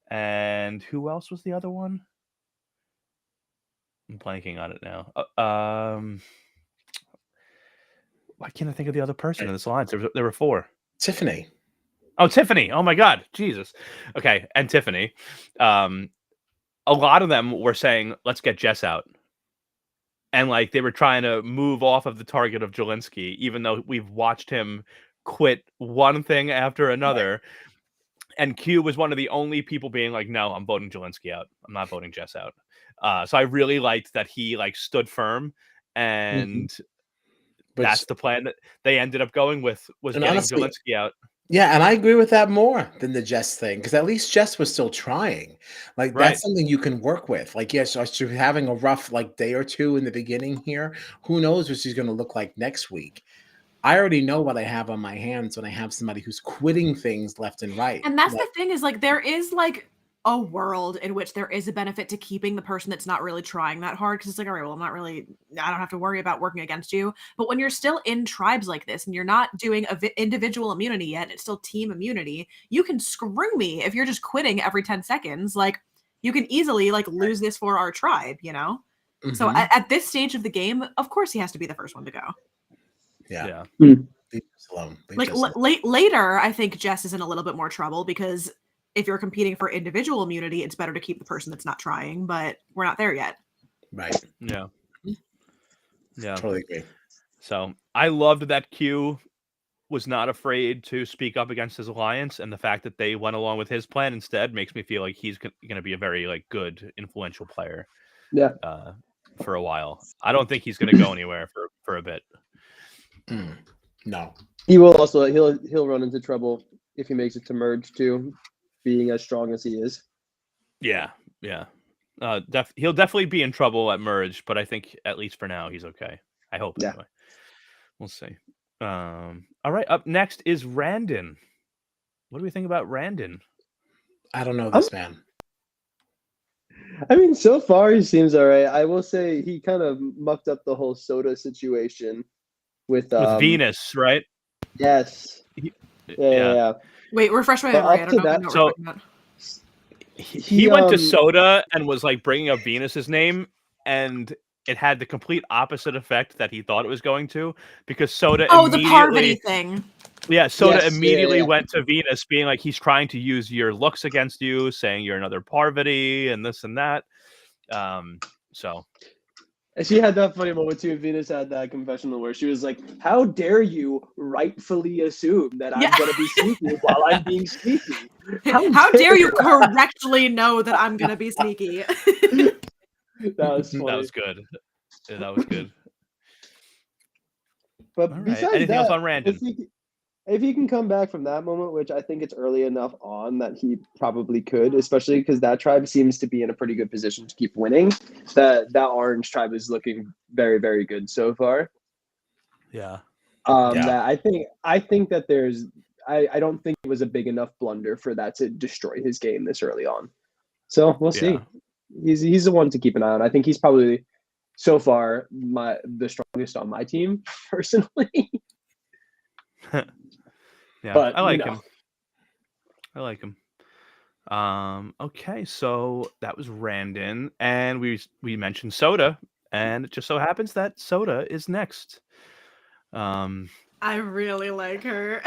and who else was the other one? I'm blanking on it now. Why can't I think of the other person in this alliance? There were 4.
Tiffany.
Oh, Tiffany. Oh my God. Jesus. Okay. And Tiffany. A lot of them were saying, let's get Jess out. And like they were trying to move off of the target of Jelinski, even though we've watched him quit one thing after another. Right. And Q was one of the only people being like, no, I'm voting Jelinski out. I'm not voting Jess out. So I really liked that he like stood firm, and that's the plan that they ended up going with, was getting Jelinski out.
Yeah, and I agree with that more than the Jess thing, because at least Jess was still trying. Like, that's something you can work with. Like, yes, she's having a rough like day or two in the beginning here. Who knows what she's going to look like next week? I already know what I have on my hands when I have somebody who's quitting things left and right.
And that's the thing, is like there is like a world in which there is a benefit to keeping the person that's not really trying that hard, because it's like, all right, well, I don't have to worry about working against you. But when you're still in tribes like this and you're not doing individual immunity yet, it's still team immunity, you can screw me if you're just quitting every 10 seconds. Like, you can easily like lose this for our tribe, you know? Mm-hmm. So at this stage of the game, of course he has to be the first one to go.
Yeah.
Later, I think Jess is in a little bit more trouble, because if you're competing for individual immunity, it's better to keep the person that's not trying, but we're not there yet.
Right.
Yeah. Yeah.
Totally agree.
So I loved that Q was not afraid to speak up against his alliance, and the fact that they went along with his plan instead makes me feel like he's going to be a very like good, influential player.
Yeah.
For a while. I don't think he's going to go anywhere for a bit.
No.
He will also he'll run into trouble if he makes it to merge too, being as strong as he is.
Yeah. He'll definitely be in trouble at merge, but I think at least for now he's okay. I hope anyway. We'll see. All right, up next is Randon. What do we think about Randon?
I don't know this man.
I mean, so far he seems all right. I will say he kind of mucked up the whole soda situation with
Venus, right?
Yes. Yeah.
Wait, refresh my memory. I don't know what we're talking about.
He went to Soda and was like bringing up Venus's name, and it had the complete opposite effect that he thought it was going to, because Soda
the Parvati thing.
Yeah, Soda immediately went to Venus, being like, he's trying to use your looks against you, saying you're another Parvati and this and that. So
she had that funny moment too. Venus had that confessional where she was like, "How dare you rightfully assume that I'm gonna be sneaky while I'm being sneaky?
How dare you correctly know that I'm gonna be sneaky?"
That was funny.
That was good. Yeah, that was good.
But besides
anything else
that,
on Randon?
If he can come back from that moment, which I think it's early enough on that he probably could, especially because that tribe seems to be in a pretty good position to keep winning. That orange tribe is looking very, very good so far.
Yeah.
That I think that there's I don't think it was a big enough blunder for that to destroy his game this early on. So we'll see. He's the one to keep an eye on. I think he's probably so far the strongest on my team personally.
Yeah,
but
I like him. Okay, so that was Randon, and we mentioned Soda, and it just so happens that Soda is next.
I really like her.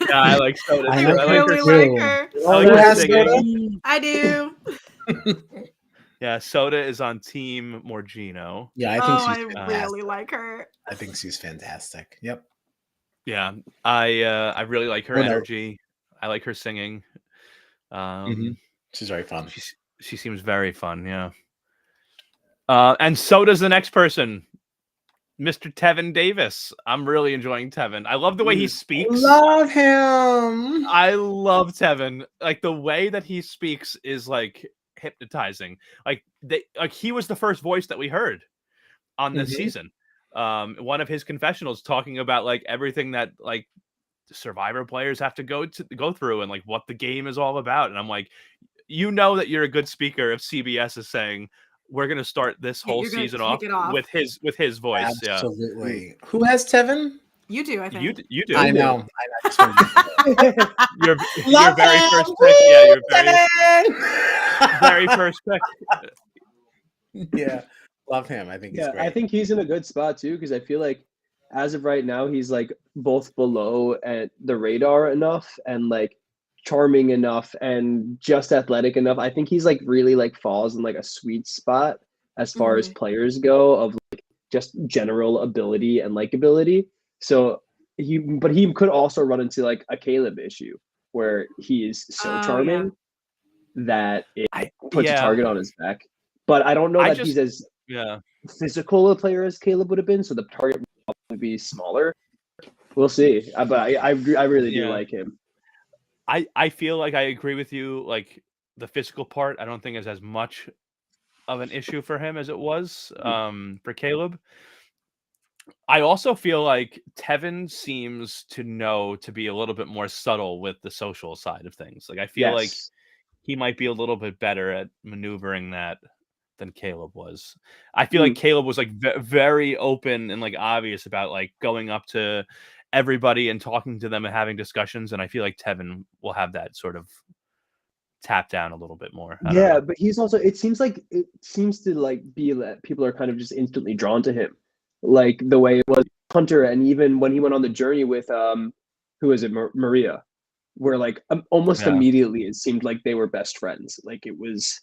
Yeah, I like Soda.
I really like her.
I like her singing.
I do.
Yeah, Soda is on Team Morgino.
Yeah, I think
I really like her.
I think she's fantastic. Yep.
Yeah, I really like her energy. I like her singing.
She's very fun.
She seems very fun. Yeah. And so does the next person, Mr. Tevin Davis. I'm really enjoying Tevin. I love the way he speaks.
Love him.
I love Tevin. Like the way that he speaks is like hypnotizing. Like he was the first voice that we heard on this season. One of his confessionals talking about like everything that like Survivor players have to go through and like what the game is all about. And I'm like, you know that you're a good speaker if CBS is saying we're going to start this whole season off with his voice.
Absolutely. Who has Tevin?
You do, I think.
You do.
I know.
Your very first pick. Yeah, your very first pick.
Yeah, love him. I think he's great.
I think he's in a good spot too, because I feel like as of right now, he's like both below at the radar enough and like charming enough and just athletic enough. I think he's like really like falls in like a sweet spot as far as players go of like just general ability and likability. So he could also run into like a Caleb issue where he is so charming that it puts a target on his back. But I don't know that he's as physical a player as Caleb would have been, so the target would probably be smaller. We'll see. But I really do like him.
I feel like I agree with you. Like the physical part, I don't think is as much of an issue for him as it was for Caleb. I also feel like Tevin seems to know to be a little bit more subtle with the social side of things. Like I feel like he might be a little bit better at maneuvering that than Caleb was. I feel like Caleb was like very open and like obvious about like going up to everybody and talking to them and having discussions. And I feel like Tevin will have that sort of tap down a little bit more.
But he's also, it seems to like be that people are kind of just instantly drawn to him. Like the way it was Hunter, and even when he went on the journey with who is it, Maria, where like almost immediately it seemed like they were best friends. Like it was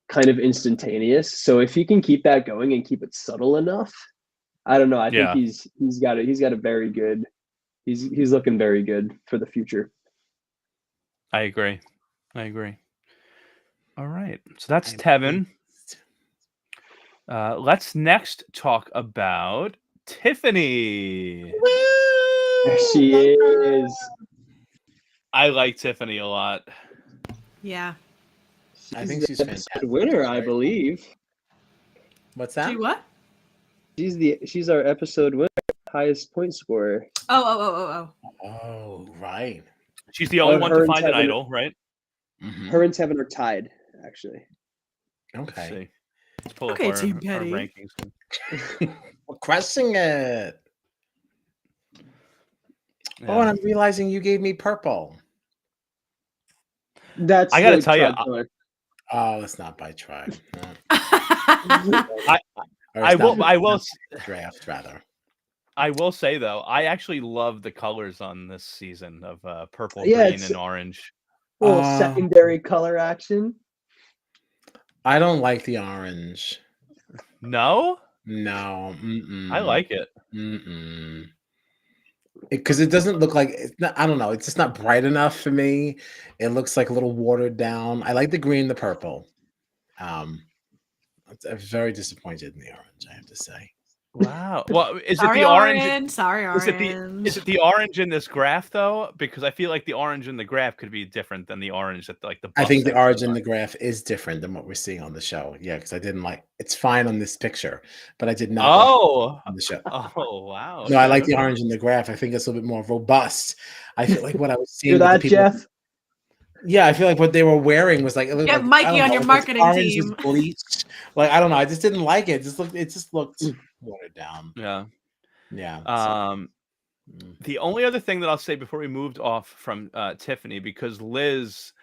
kind of instantaneous. So if he can keep that going and keep it subtle enough, I don't know. I think he's got a very good. He's looking very good for the future.
I agree. All right, so that's Tevin. Let's next talk about Tiffany.
There she is.
I like Tiffany a lot.
Yeah.
I think she's fantastic.
Winner, I believe.
What's that?
She what?
She's our episode winner, highest point scorer.
Oh,
right.
She's the only one to find an idol, right?
Her and Tevin are tied, actually.
Okay.
Let's pull up our rankings.
We're crushing it. Yeah. Oh, and I'm realizing you gave me purple.
That's
I gotta tell you.
Oh, it's not by tribe. No.
I will
draft rather.
I will say though, I actually love the colors on this season of purple, green, and orange.
Little secondary color action.
I don't like the orange.
No.
I
like it.
Because it doesn't look like it's not. I don't know. It's just not bright enough for me. It looks like a little watered down. I like the green, the purple. I'm very disappointed in the orange, I have to say.
Wow. Well, is it the orange?
Sorry, orange.
Is it the orange in this graph though? Because I feel like the orange in the graph could be different than the orange at like the.
I think the orange in the graph is different than what we're seeing on the show. Yeah, because I didn't like. It's fine on this picture, but I did not. On the show.
Oh wow.
No, I like the orange in the graph. I think it's a little bit more robust. I feel like what I was seeing.
Hear that, Jeff?
Yeah, I feel like what they were wearing was like it looked
like Mikey on your marketing team.
Bleached. Like I don't know. I just didn't like it. It just looked watered down.
Yeah. The only other thing that I'll say before we moved off from Tiffany, because Liz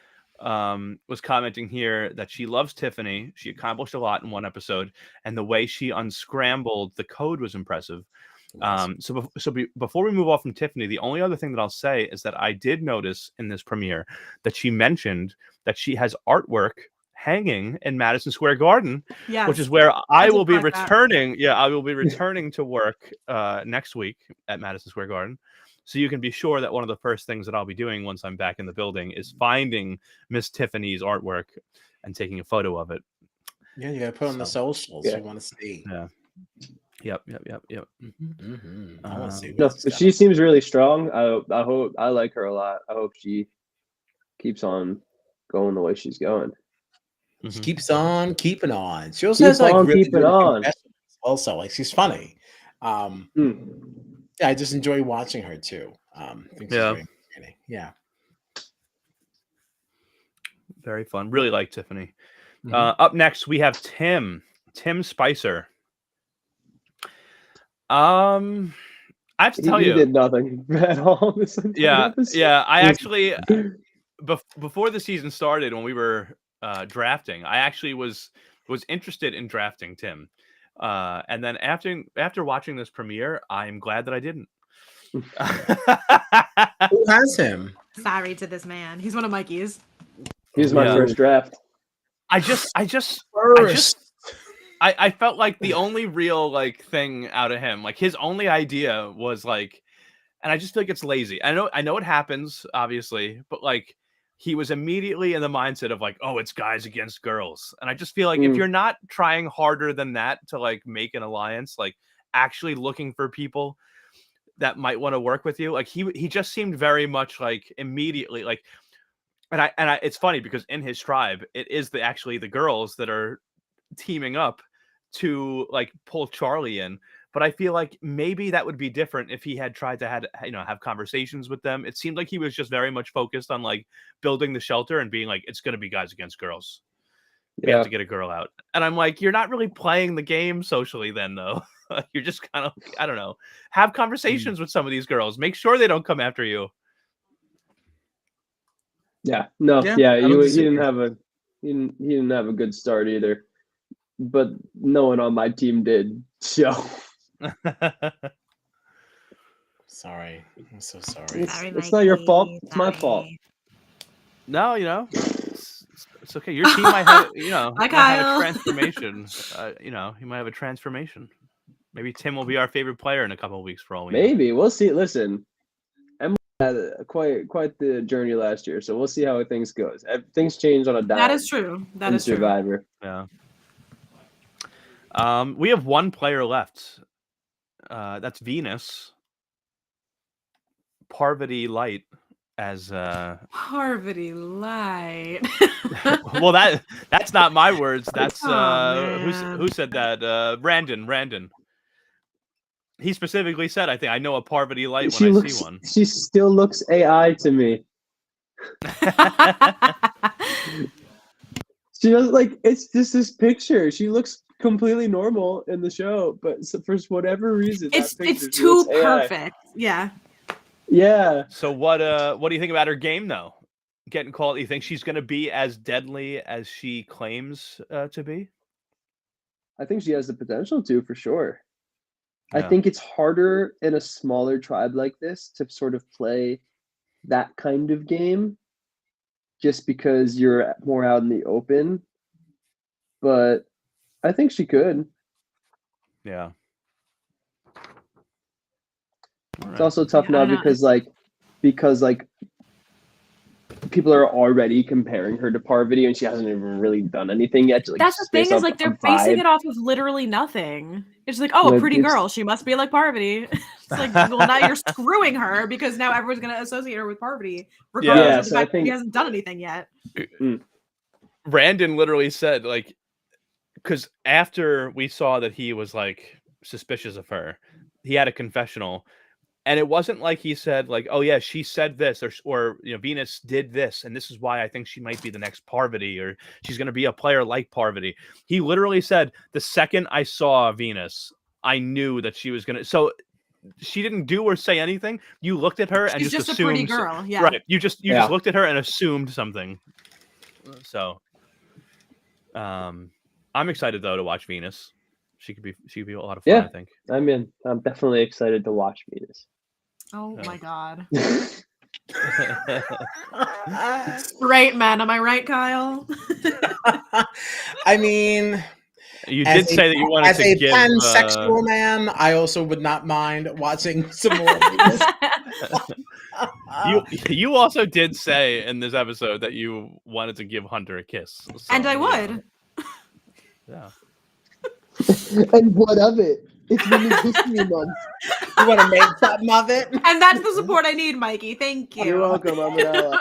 was commenting here that she loves Tiffany. She accomplished a lot in one episode, and the way she unscrambled the code was impressive. Before we move off from Tiffany, the only other thing that I'll say is that I did notice in this premiere that she mentioned that she has artwork hanging in Madison Square Garden, which is where I will be returning. Yeah, I will be returning to work next week at Madison Square Garden. So you can be sure that one of the first things that I'll be doing once I'm back in the building is finding Miss Tiffany's artwork and taking a photo of it.
Yeah, you gotta put on the socials.
Yeah.
You want to see.
Yeah. Yep.
I want to see.
No,
What
but she seems really strong. I hope I like her a lot. I hope she keeps on going the way she's going.
She keeps on keeping on. She also
Keep
has like
on
really
keeping
good
on.
confessions also, like she's funny. Yeah, I just enjoy watching her too. I think she's very entertaining. Yeah.
Very fun. Really like Tiffany. Up next, we have Tim Spicer. I have to tell
He
you,
did nothing at all. This entire episode.
Yeah. I actually, before the season started, when we were drafting, I actually was interested in drafting Tim. And then after watching this premiere, I'm glad that I didn't.
Who has him?
Sorry to this man. He's one of Mikey's.
He was my first draft.
I felt like the only real like thing out of him, like his only idea was like, and I just feel like it's lazy. I know it happens, obviously, but like he was immediately in the mindset of like, oh, it's guys against girls. And I just feel like if you're not trying harder than that to like make an alliance, like actually looking for people that might want to work with you, like he just seemed very much like immediately like, and I it's funny because in his tribe, it is actually the girls that are teaming up to like pull Charlie in. But I feel like maybe that would be different if he had tried to have conversations with them. It seemed like he was just very much focused on like building the shelter and being like, it's going to be guys against girls. We have to get a girl out. And I'm like, you're not really playing the game socially then, though. You're just kind of, I don't know, have conversations with some of these girls. Make sure they don't come after you.
Yeah, no,
Yeah,
yeah,
I don't
he didn't
disagree.
he didn't have a good start either. But no one on my team did. So
sorry, I'm so sorry.
it's not your fault. It's my fault.
No, it's okay. Your team might have, might have a transformation. He might have a transformation. Maybe Tim will be our favorite player in a couple of weeks for all we know.
Maybe we'll see. Listen, Emily had quite the journey last year, so we'll see how things goes. Things change on a dime.
That is true. That is
Survivor.
Yeah. We have one player left. That's Venus. Parvati Light as
Parvati Light.
Well, that's not my words. That's
man.
who said that? Brandon. He specifically said, I think I know a Parvati Light when I see one.
She still looks AI to me. She does it's just this picture. She looks completely normal in the show, but for whatever reason,
it's too perfect. Yeah.
Yeah.
So what do you think about her game though? Getting called, you think she's going to be as deadly as she claims to be?
I think she has the potential to, for sure.
Yeah.
I think it's harder in a smaller tribe like this to sort of play that kind of game just because you're more out in the open. But I think she could.
Yeah.
It's also tough now because people are already comparing her to Parvati and she hasn't even really done anything yet.
That's the thing is they're basing it off of literally nothing. It's like, oh, a pretty girl. She must be like Parvati. It's like, well, now you're screwing her because now everyone's going to associate her with Parvati, regardless of the fact that he hasn't done anything yet.
Brandon literally said, like, because after we saw that he was like suspicious of her, he had a confessional. And it wasn't like he said, like, oh, yeah, she said this or Venus did this. And this is why I think she might be the next Parvati or she's going to be a player like Parvati. He literally said the second I saw Venus, I knew that she was going to. So she didn't do or say anything. You looked at her and
she's
just
assumed.
A
pretty girl. Yeah.
Right. You just looked at her and assumed something. So I'm excited, though, to watch Venus. She could be a lot of fun, I think.
I'm definitely excited to watch Venus.
Oh my god. Right, man. Am I right, Kyle?
I mean,
You did say that you wanted
as
to
a
give
pansexual man, I also would not mind watching some more of this.
you also did say in this episode that you wanted to give Hunter a kiss. So,
And I
you
would.
know, yeah.
And what of it? It's Women's History Month.
You want to make something of it?
And that's the support I need, Mikey. Thank you.
You're welcome. I'm an ally.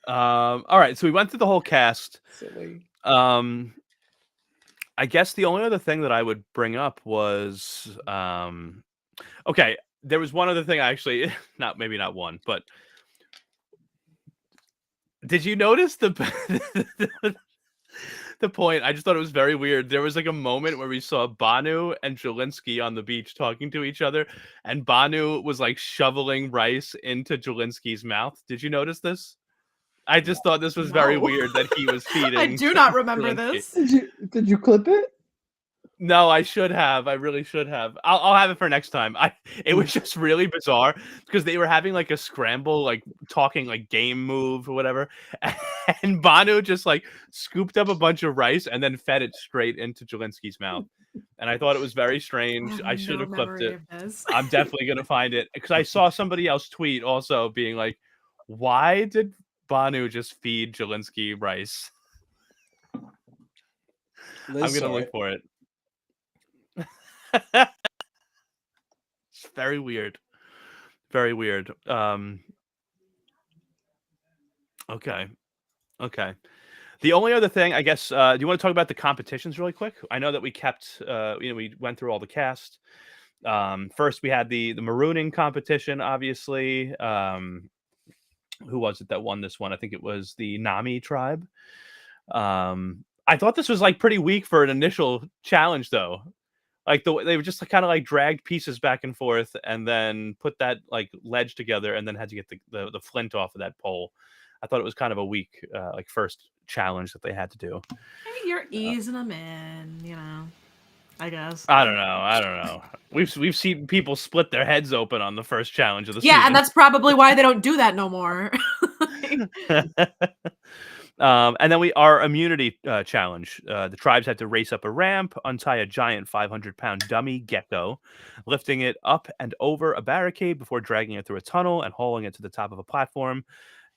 All right, so we went through the whole cast.
Silly.
I guess the only other thing that I would bring up was okay, there was one other thing actually, maybe not one, but did you notice the the point? I just thought it was very weird. There was like a moment where we saw Banu and Jelinski on the beach talking to each other, and Banu was like shoveling rice into Jelinski's mouth. Did you notice this? I just thought this was very
No.
weird that he was feeding.
I do not remember
Jelinski.
this.
Did you clip it?
No, I should have. I really should have. I'll have it for next time. It was just really bizarre because they were having like a scramble, like talking like game move or whatever, and Banu just like scooped up a bunch of rice and then fed it straight into Jelinski's mouth. And I thought it was very strange. I should have clipped it. I'm definitely gonna find it because I saw somebody else tweet also being like, "Why did Banu just feed Jelinski rice?" I'm gonna look for it. It's very weird. Very weird. Okay. The only other thing, I guess, do you want to talk about the competitions really quick? I know that we kept, we went through all the cast. First, we had the marooning competition, obviously. Who was it that won this one? I think it was the Nami tribe. I thought this was like pretty weak for an initial challenge, though. Like they were just kind of like dragged pieces back and forth, and then put that like ledge together, and then had to get the flint off of that pole. I thought it was kind of a weak like first challenge that they had to do.
I mean, you're easing them in, you know. I guess.
I don't know. We've seen people split their heads open on the first challenge of the season.
Yeah, and that's probably why they don't do that no more.
And then our immunity challenge. The tribes had to race up a ramp, untie a giant 500-pound dummy gecko, lifting it up and over a barricade before dragging it through a tunnel and hauling it to the top of a platform,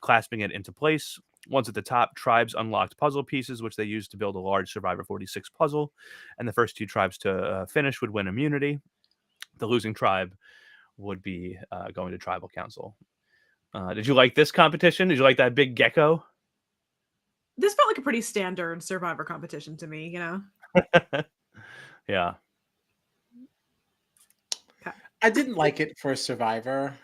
clasping it into place. Once at the top, tribes unlocked puzzle pieces, which they used to build a large Survivor 46 puzzle, and the first two tribes to finish would win immunity. The losing tribe would be going to tribal council. Did you like this competition? Did you like that big gecko?
This felt like a pretty standard Survivor competition to me, you know?
Yeah.
I didn't like it for Survivor.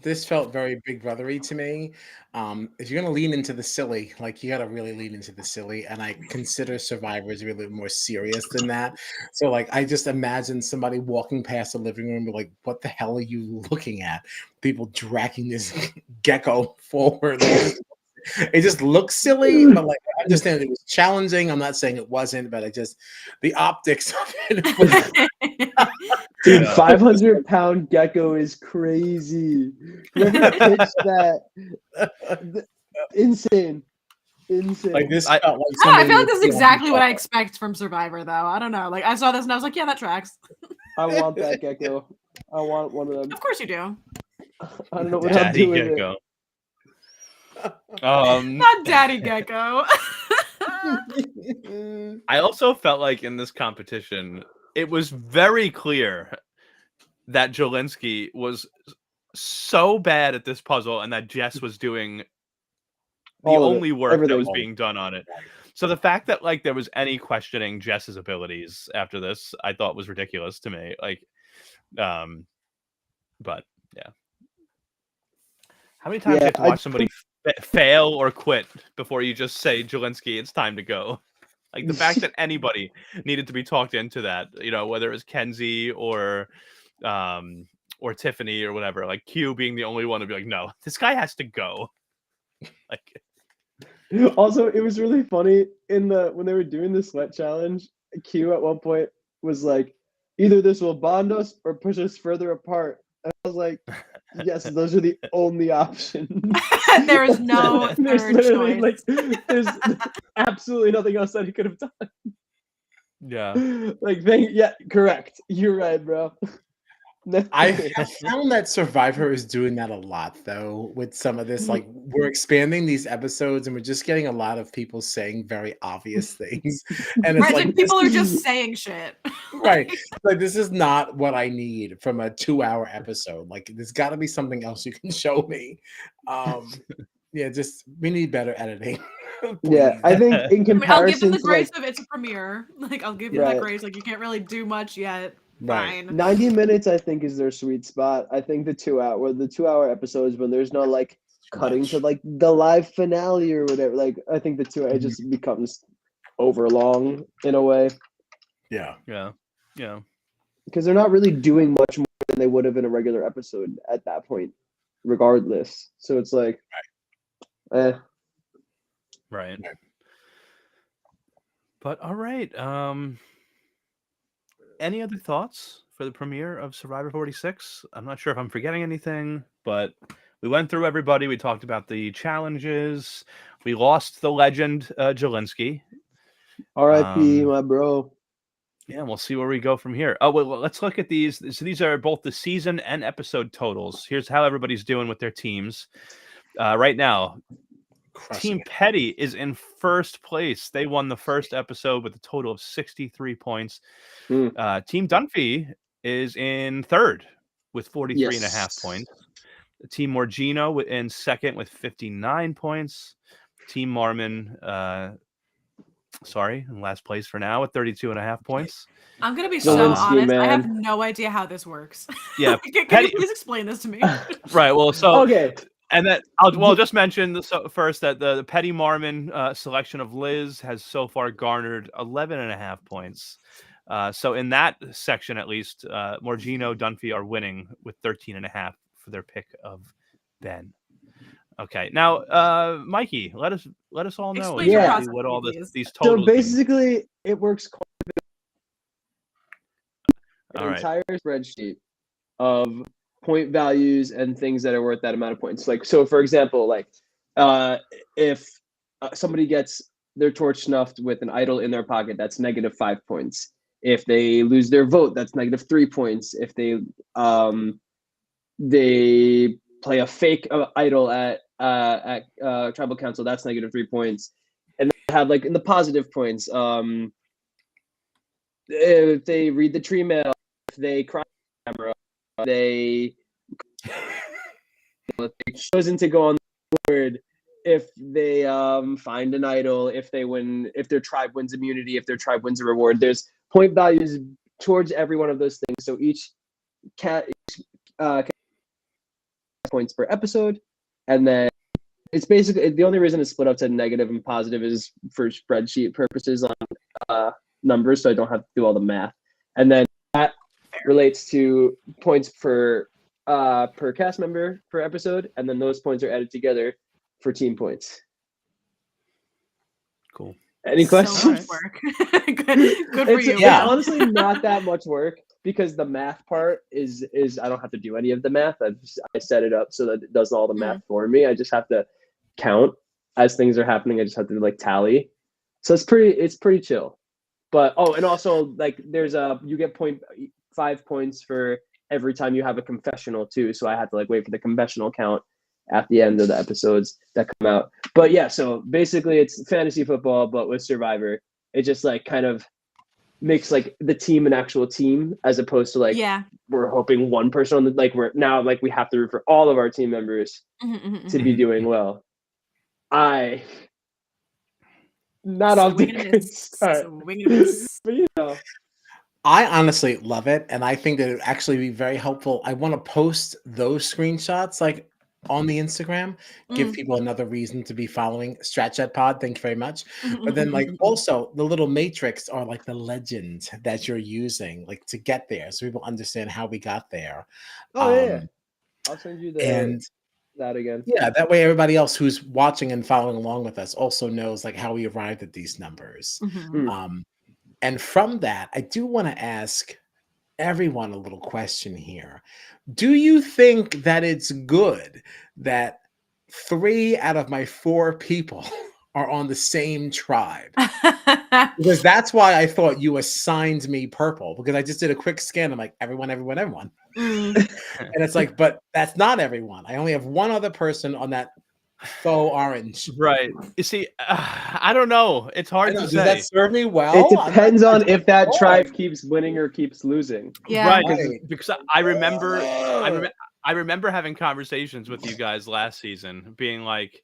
This felt very Big Brothery to me. If you're gonna lean into the silly, like you gotta really lean into the silly, and I consider Survivor as really more serious than that. So like I just imagine somebody walking past the living room, like, what the hell are you looking at? People dragging this gecko forward. It just looks silly, but like I understand it was challenging. I'm not saying it wasn't, but the optics of it was
Dude, 500-pound gecko is crazy. Whoever pitched that, insane.
Like this
I
felt like
feel like this is exactly what I expect from Survivor, though. I don't know. Like I saw this and I was like, yeah, that tracks.
I want that gecko. I want one of them.
Of course you do.
I don't know what I'm doing with it.
Not Daddy Gecko.
I also felt like in this competition, it was very clear that Jelinski was so bad at this puzzle and that Jess was doing the only work that was being done on it. So the fact that like there was any questioning Jess's abilities after this, I thought was ridiculous to me. Like, but yeah. How many times do you have to watch somebody fail or quit before you just say, Jelinski, it's time to go? Like the fact that anybody needed to be talked into that, you know, whether it was Kenzie or Tiffany or whatever, like Q being the only one to be like, no, this guy has to go. Like,
also, it was really funny when they were doing the sweat challenge. Q at one point was like, either this will bond us or push us further apart. And I was like, Yes, those are the only options.
There is no
There's
third
literally
choice.
there's absolutely nothing else that he could have done.
Yeah.
Yeah, correct. You're right, bro.
I have found that Survivor is doing that a lot, though, with some of this. Like, we're expanding these episodes, and we're just getting a lot of people saying very obvious things, and it's
Right,
like
like people are just saying shit.
right, like this is not what I need from a 2-hour episode. Like, there's got to be something else you can show me. Yeah, just we need better editing.
Yeah,
Please.
I think in
I mean, I'll give them
comparison
the
to
grace of it's a premiere. Like, I'll give them that
right,
grace. Like, you can't really do much yet.
Right.
Fine.
90 minutes I think is their sweet spot. I think the 2-hour episodes when there's no like cutting to like the live finale or whatever. Like I think the 2 it just becomes over long in a way
Yeah.
Yeah. Yeah.
because they're not really doing much more than they would have in a regular episode at that point, regardless. So it's like,
Right.
Right.
But all right. Any other thoughts for the premiere of Survivor 46? I'm not sure if I'm forgetting anything, but we went through everybody. We talked about the challenges. We lost the legend, Jelinski.
R.I.P. my bro.
Yeah, we'll see where we go from here. Oh, well, let's look at these. So these are both the season and episode totals. Here's how everybody's doing with their teams. Right now,
Crushing
Team
it.
Petty is in first place. They won the first episode with a total of 63 points. Team Dunphy is in third with 43 and a half points. Team Morgino in second with 59 points. Team Marmon, in last place for now with 32 and a half points.
I'm gonna be so
Zelensky,
honest. I have
man.
no idea how this works.
Yeah,
Can you please explain this to me?
Right. Well, so
Okay.
and that I'll just mention first that the Petty Marmon selection of Liz has so far garnered 11 and a half points. So in that section, at least, Morgino, Dunphy are winning with 13 and a half for their pick of Ben. Okay, now, Mikey, let us all know
Explain your
exactly
process,
what all
please.
these
So
totals mean.
basically, it works
All
an
right.
entire spreadsheet of point values and things that are worth that amount of points. Like, so for example, like if somebody gets their torch snuffed with an idol in their pocket, that's -5 points. If they lose their vote, that's -3 points. If they play a fake idol at tribal council, that's -3 points. And then have like in the positive points, if they read the tree mail, if they cry on camera, they chosen to go on the board, if they find an idol, if they win, if their tribe wins immunity, if their tribe wins a reward. There's point values towards every one of those things. So each points per episode, and then it's basically the only reason it's split up to negative and positive is for spreadsheet purposes on numbers, so I don't have to do all the math. And then that relates to points per cast member per episode, and then those points are added together for team points.
Cool.
Any questions?
So much work. good for you.
It's honestly not that much work because the math part is I don't have to do any of the math. I set it up so that it does all the math for me. I just have to count as things are happening. I just have to like tally. So it's pretty chill. But and also like there's you get 0.5 points for every time you have a confessional too. So I have to like wait for the confessional count at the end of the episodes that come out. But yeah, so basically it's fantasy football, but with Survivor. It just like kind of makes like the team an actual team as opposed to like we're hoping one person on the like we're now like we have to root for all of our team members to be doing well. Not off to a good start. But you know.
I honestly love it, and I think that it would actually be very helpful. I want to post those screenshots like on the Instagram, give people another reason to be following Strat Pod. Thank you very much. But then like also the little matrix are like the legend that you're using like to get there, so people understand how we got there.
Yeah. I'll send you that again.
Yeah, that way everybody else who's watching and following along with us also knows like how we arrived at these numbers. And from that, I do want to ask, everyone a little question here. Do you think that it's good that 3 out of my 4 people are on the same tribe? Because that's why I thought you assigned me purple, because I just did a quick scan. I'm like, everyone, everyone, everyone.
Mm.
And it's like, but that's not everyone. I only have one other person on that faux orange.
Right. You see, I don't know. It's
I
hard
know,
to
does that
say.
serve me well?
It
I'm
depends
not
on if that
sure.
tribe keeps winning or keeps losing.
Yeah.
Right.
Right.
Because I remember, I remember having conversations with you guys last season, being like,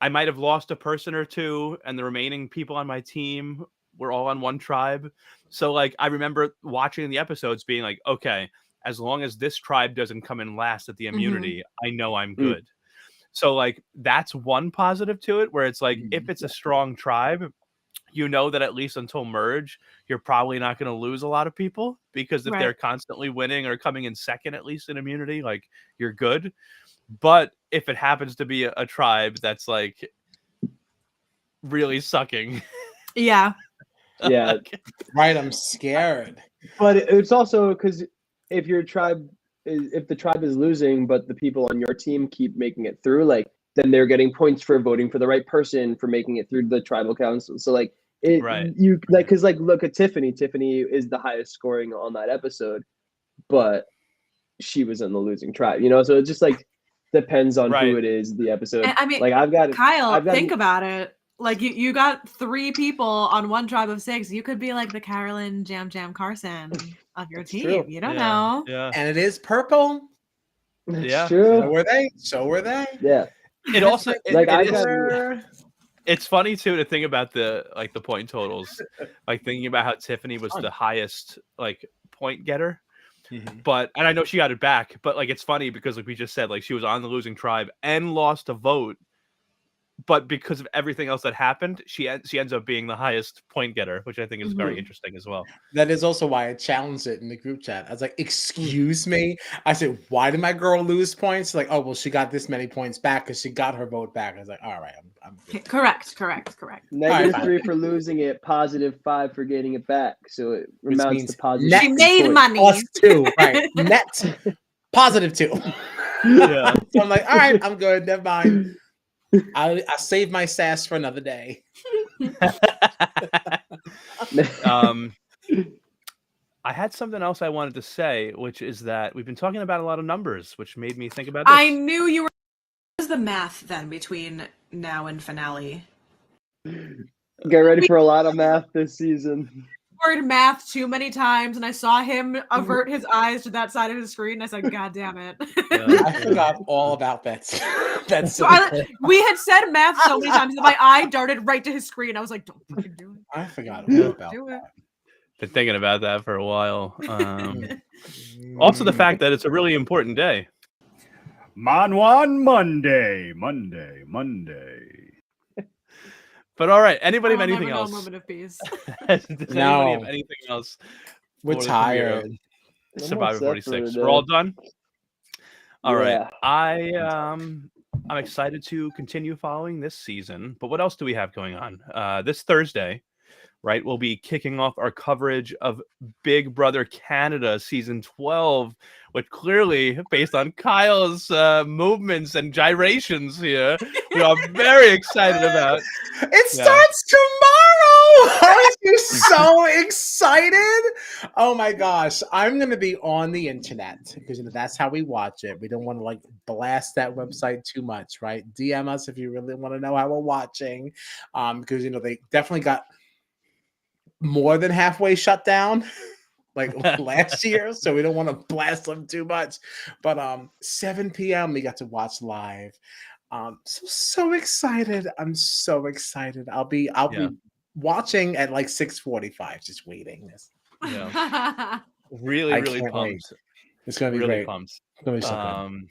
I might have lost a person or two, and the remaining people on my team were all on one tribe. So, like, I remember watching the episodes, being like, okay, as long as this tribe doesn't come in last at the immunity, I know I'm
Mm.
good. So, like, that's one positive to it, where it's like,
Mhm.
if it's a strong tribe, you know that at least until merge, you're probably not going to lose a lot of people, because if they're
Right.
constantly winning or coming in second, at least in immunity, like, you're good. But if it happens to be a tribe that's like really sucking,
Yeah.
Yeah,
like,
Right, I'm scared.
but it's also because if your tribe if the tribe is losing, but the people on your team keep making it through, like then they're getting points for voting for the right person for making it through the tribal council. So like
right,
you like because like look at Tiffany. Tiffany is the highest scoring on that episode, but she was in the losing tribe. You know, so it just like depends on who
right.
it is. The episode.
And, I mean,
Like
Kyle,
I've got
think about it. Like you got 3 people on one tribe of 6. You could be like the Carolyn Jam Jam Carson of your
It's
team.
true.
You don't
Yeah,
know.
yeah,
And it is purple.
It's
yeah.
So
true.
were they. So were they.
Yeah.
It also
Like I
it
got
is. It's funny too to think about the point totals, like thinking about how Tiffany was
Fun.
the highest like point getter.
Mhm.
But and I know she got it back, but like it's funny because like we just said, like she was on the losing tribe and lost a vote, but because of everything else that happened, she ends up being the highest point getter, which I think is very
Mhm.
interesting as well.
That is also why I challenged it in the group chat. I was like, "Excuse me." I said, "Why did my girl lose points?" Like, "Oh, well, she got this many points back because she got her vote back." I was like, "All right, I'm good."
Correct.
negative
fine.
3 for losing it, positive 5 for getting it back. So it
Which
amounts
means
to positive.
net
She
2
made
points.
money.
Plus 2, right? Net positive 2.
Yeah.
So I'm like, "All right, I'm good. Never mind. I save my sass for another day."
um, I had something else I wanted to say, which is that we've been talking about a lot of numbers, which made me think about this.
I knew you were. What is the math then between now and finale?
Get ready for a lot of math this season.
Word math too many times, and I saw him avert his eyes to that side of his screen. And I said, "God damn it!"
I forgot all about that. That
So
silly
we had said math so many times that my eye darted right to his screen. I was like, "Don't fucking do it!
I forgot all
Yeah.
about
Do it!"
Been thinking about that for a while. Also, the fact that it's a really important day.
Manwan Monday.
But all right, anybody
I
have
will
anything
never know a
else?
moment of peace.
Does anybody have
No.
anything else?
We're
for the
tired.
premiere?
I'm all
Survivor
set for
46.
today.
We're all done. All right.
Yeah.
I'm excited to continue following this season. But what else do we have going on? This Thursday, right? We'll be kicking off our coverage of Big Brother Canada season 12, which clearly, based on Kyle's movements and gyrations here, we are very excited about.
It
Yeah.
starts tomorrow. Aren't you so excited? Oh my gosh. I'm going to be on the internet because that's how we watch it. We don't want to like blast that website too much, right? DM us if you really want to know how we're watching. Because they definitely got more than halfway shut down like last year, so we don't want to blast them too much. But 7 p.m. we got to watch live. So excited. I'm so excited. I'll be watching at like 6:45, just waiting.
Yeah. Really,
I
really
can't wait.
pumped.
It's gonna be
Really
great.
pumped.
It's gonna be so good.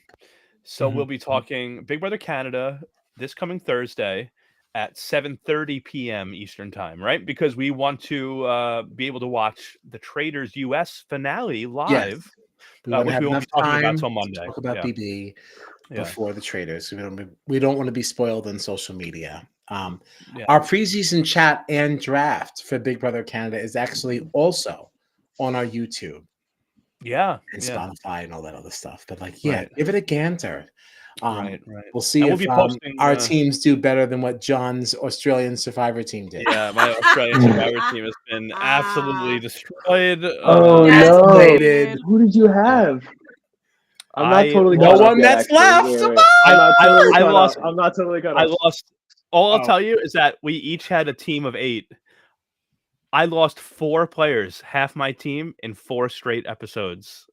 So we'll be talking Big Brother Canada this coming Thursday at 7:30 p.m. Eastern time, right? Because we want to be able to watch the Traders US finale live,
We want to
which
have
we won't
enough
be talking about
time
till
to
Monday.
talk about
Yeah.
BB
Yeah.
before the Traders. We don't want to be spoiled on social media.
Yeah.
Our preseason chat and draft for Big Brother Canada is actually also on our YouTube.
Yeah,
and
yeah.
Spotify and all that other stuff. But like,
Right.
give it a gander.
Right.
We'll see
And we'll
if
be posting,
our teams do better than what John's Australian Survivor team did.
Yeah, my Australian Survivor team has been absolutely destroyed.
Oh no!
Decimated.
Who did you have? I'm not
I
totally
No
caught up
one
yet,
that's
actually.
left.
Wait, wait. I'm not totally
I
caught
lost.
up. I'm not totally caught
I
up.
lost. All I'll
Oh.
tell you is that we each had a team of 8. I lost 4 players, half my team, in 4 straight episodes.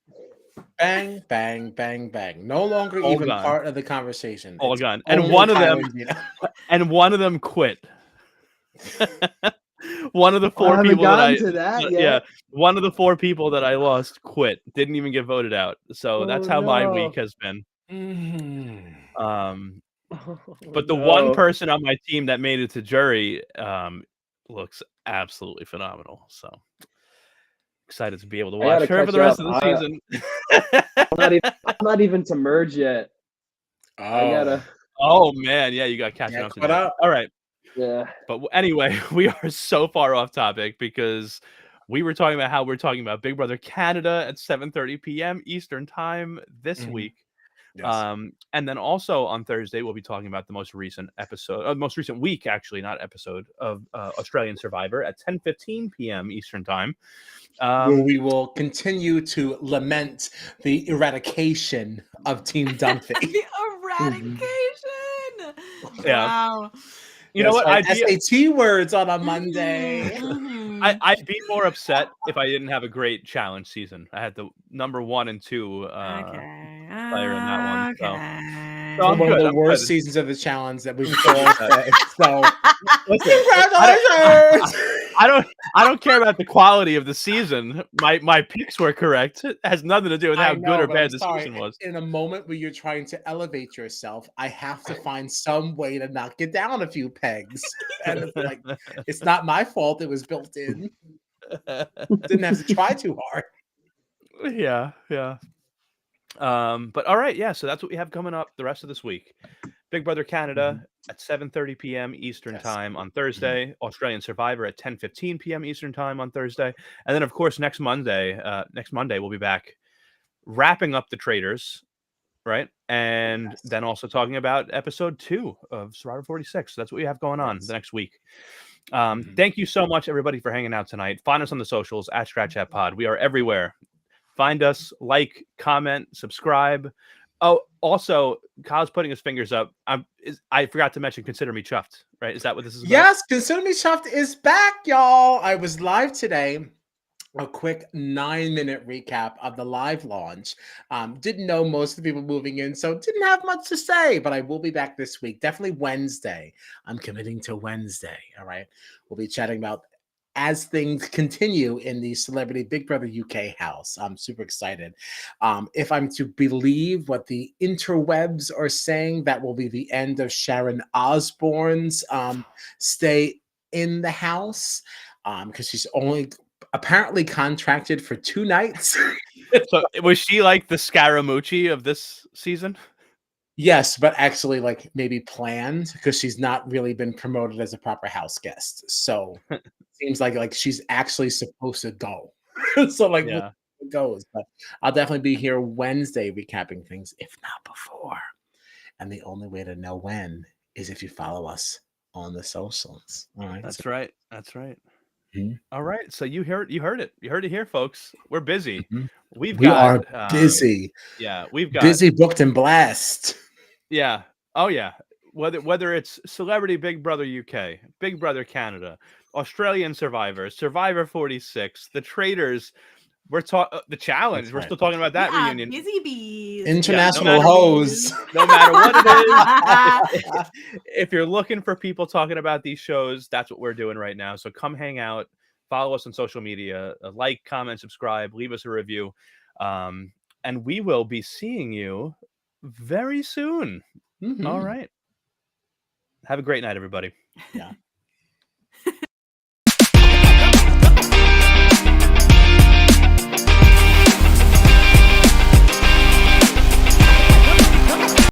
Bang, bang, bang, bang. No longer
All
even
gone.
part of the conversation.
All
It's
gone. And
only
one of
Kyle
them,
and Gina.
and one of them quit. One of the
I
4
haven't
people that
gotten to that
yeah,
yet.
one of the 4 people that I lost quit. Didn't even get voted out. So that's
Oh,
how my
no.
week has been.
Mhm.
But the one person on my team that made it to jury looks absolutely phenomenal. So excited to be able to
I gotta
watch her for
catch
the rest
up.
of the season.
I'm not even to merge yet. I gotta.
Oh man, yeah, you got catching
Yeah,
up to
caught
do.
up.
All right.
Yeah.
But anyway, we are so far off topic because we were talking about how we're talking about Big Brother Canada at 7:30 p.m. Eastern time this
Mhm.
week.
Yes.
And then also on Thursday, we'll be talking about the most recent episode, most recent week, actually, not episode, of Australian Survivor at 10:15 p.m. Eastern time.
Where we will continue to lament the eradication of Team Dunphy.
The eradication.
Yeah.
Wow.
You know what?
Right. SAT words on a Monday.
I'd be more upset if I didn't have a great challenge season. I had the number 1 and 2 player in that one. So I'm
One of
good.
the
I'm
worst
good.
seasons of the challenge that we've all faced. So
Listen,
congratulations!
I don't care about the quality of the season. My picks were correct. It has nothing to do with how good or
but I'm
bad the
sorry.
season was.
In a moment where you're trying to elevate yourself, I have to find some way to knock it down a few pegs. And it's like, it's not my fault it was built in. Didn't have to try too hard.
Yeah. But all right, yeah. So that's what we have coming up the rest of this week. Big Brother Canada at 7:30 p.m. Eastern time on Thursday. Australian Survivor at 10:15 p.m. Eastern time on Thursday, and then of course next Monday we'll be back wrapping up the Traitors, right? And then also talking about episode 2 of Survivor 46. So that's what we have going on the next week. Thank you so much, everybody, for hanging out tonight. Find us on the socials at Strat Pod. We are everywhere. Find us, like, comment, subscribe. Oh, also, Kyle's putting his fingers up. I forgot to mention Consider Me Chuffed, right? Is that what this is about?
Yes, Consider Me Chuffed is back, y'all. I was live today. A quick 9-minute recap of the live launch. Didn't know most of the people moving in, so didn't have much to say, but I will be back this week. Definitely Wednesday. I'm committing to Wednesday. All right. We'll be chatting about as things continue in the Celebrity Big Brother UK house. I'm super excited. If I'm to believe what the interwebs are saying, that will be the end of Sharon Osbourne's stay in the house, because she's only apparently contracted for 2 nights.
So was she like the Scaramucci of this season?
Yes, but actually like maybe planned, because she's not really been promoted as a proper house guest. So seems like she's actually supposed to go. So like
Yeah.
it goes. But I'll definitely be here Wednesday recapping things, if not before. And the only way to know when is if you follow us on the socials. All right.
That's right. That's right.
Mhm.
All right. So you heard it. You heard it here, folks. We're busy.
Mhm.
We
are busy.
Yeah, we've got
busy, booked, and blessed.
Yeah. Oh yeah. Whether it's Celebrity Big Brother UK, Big Brother Canada, Australian Survivor, Survivor 46, the Traitors, we're talking the challenge.
That's
We're
right.
still talking about that reunion.
Busy bees.
International
matter-
hoes.
No matter what it is, if you're looking for people talking about these shows, that's what we're doing right now. So come hang out, follow us on social media, like, comment, subscribe, leave us a review, and we will be seeing you very soon.
Mhm.
All right. Have a great night, everybody.
Yeah.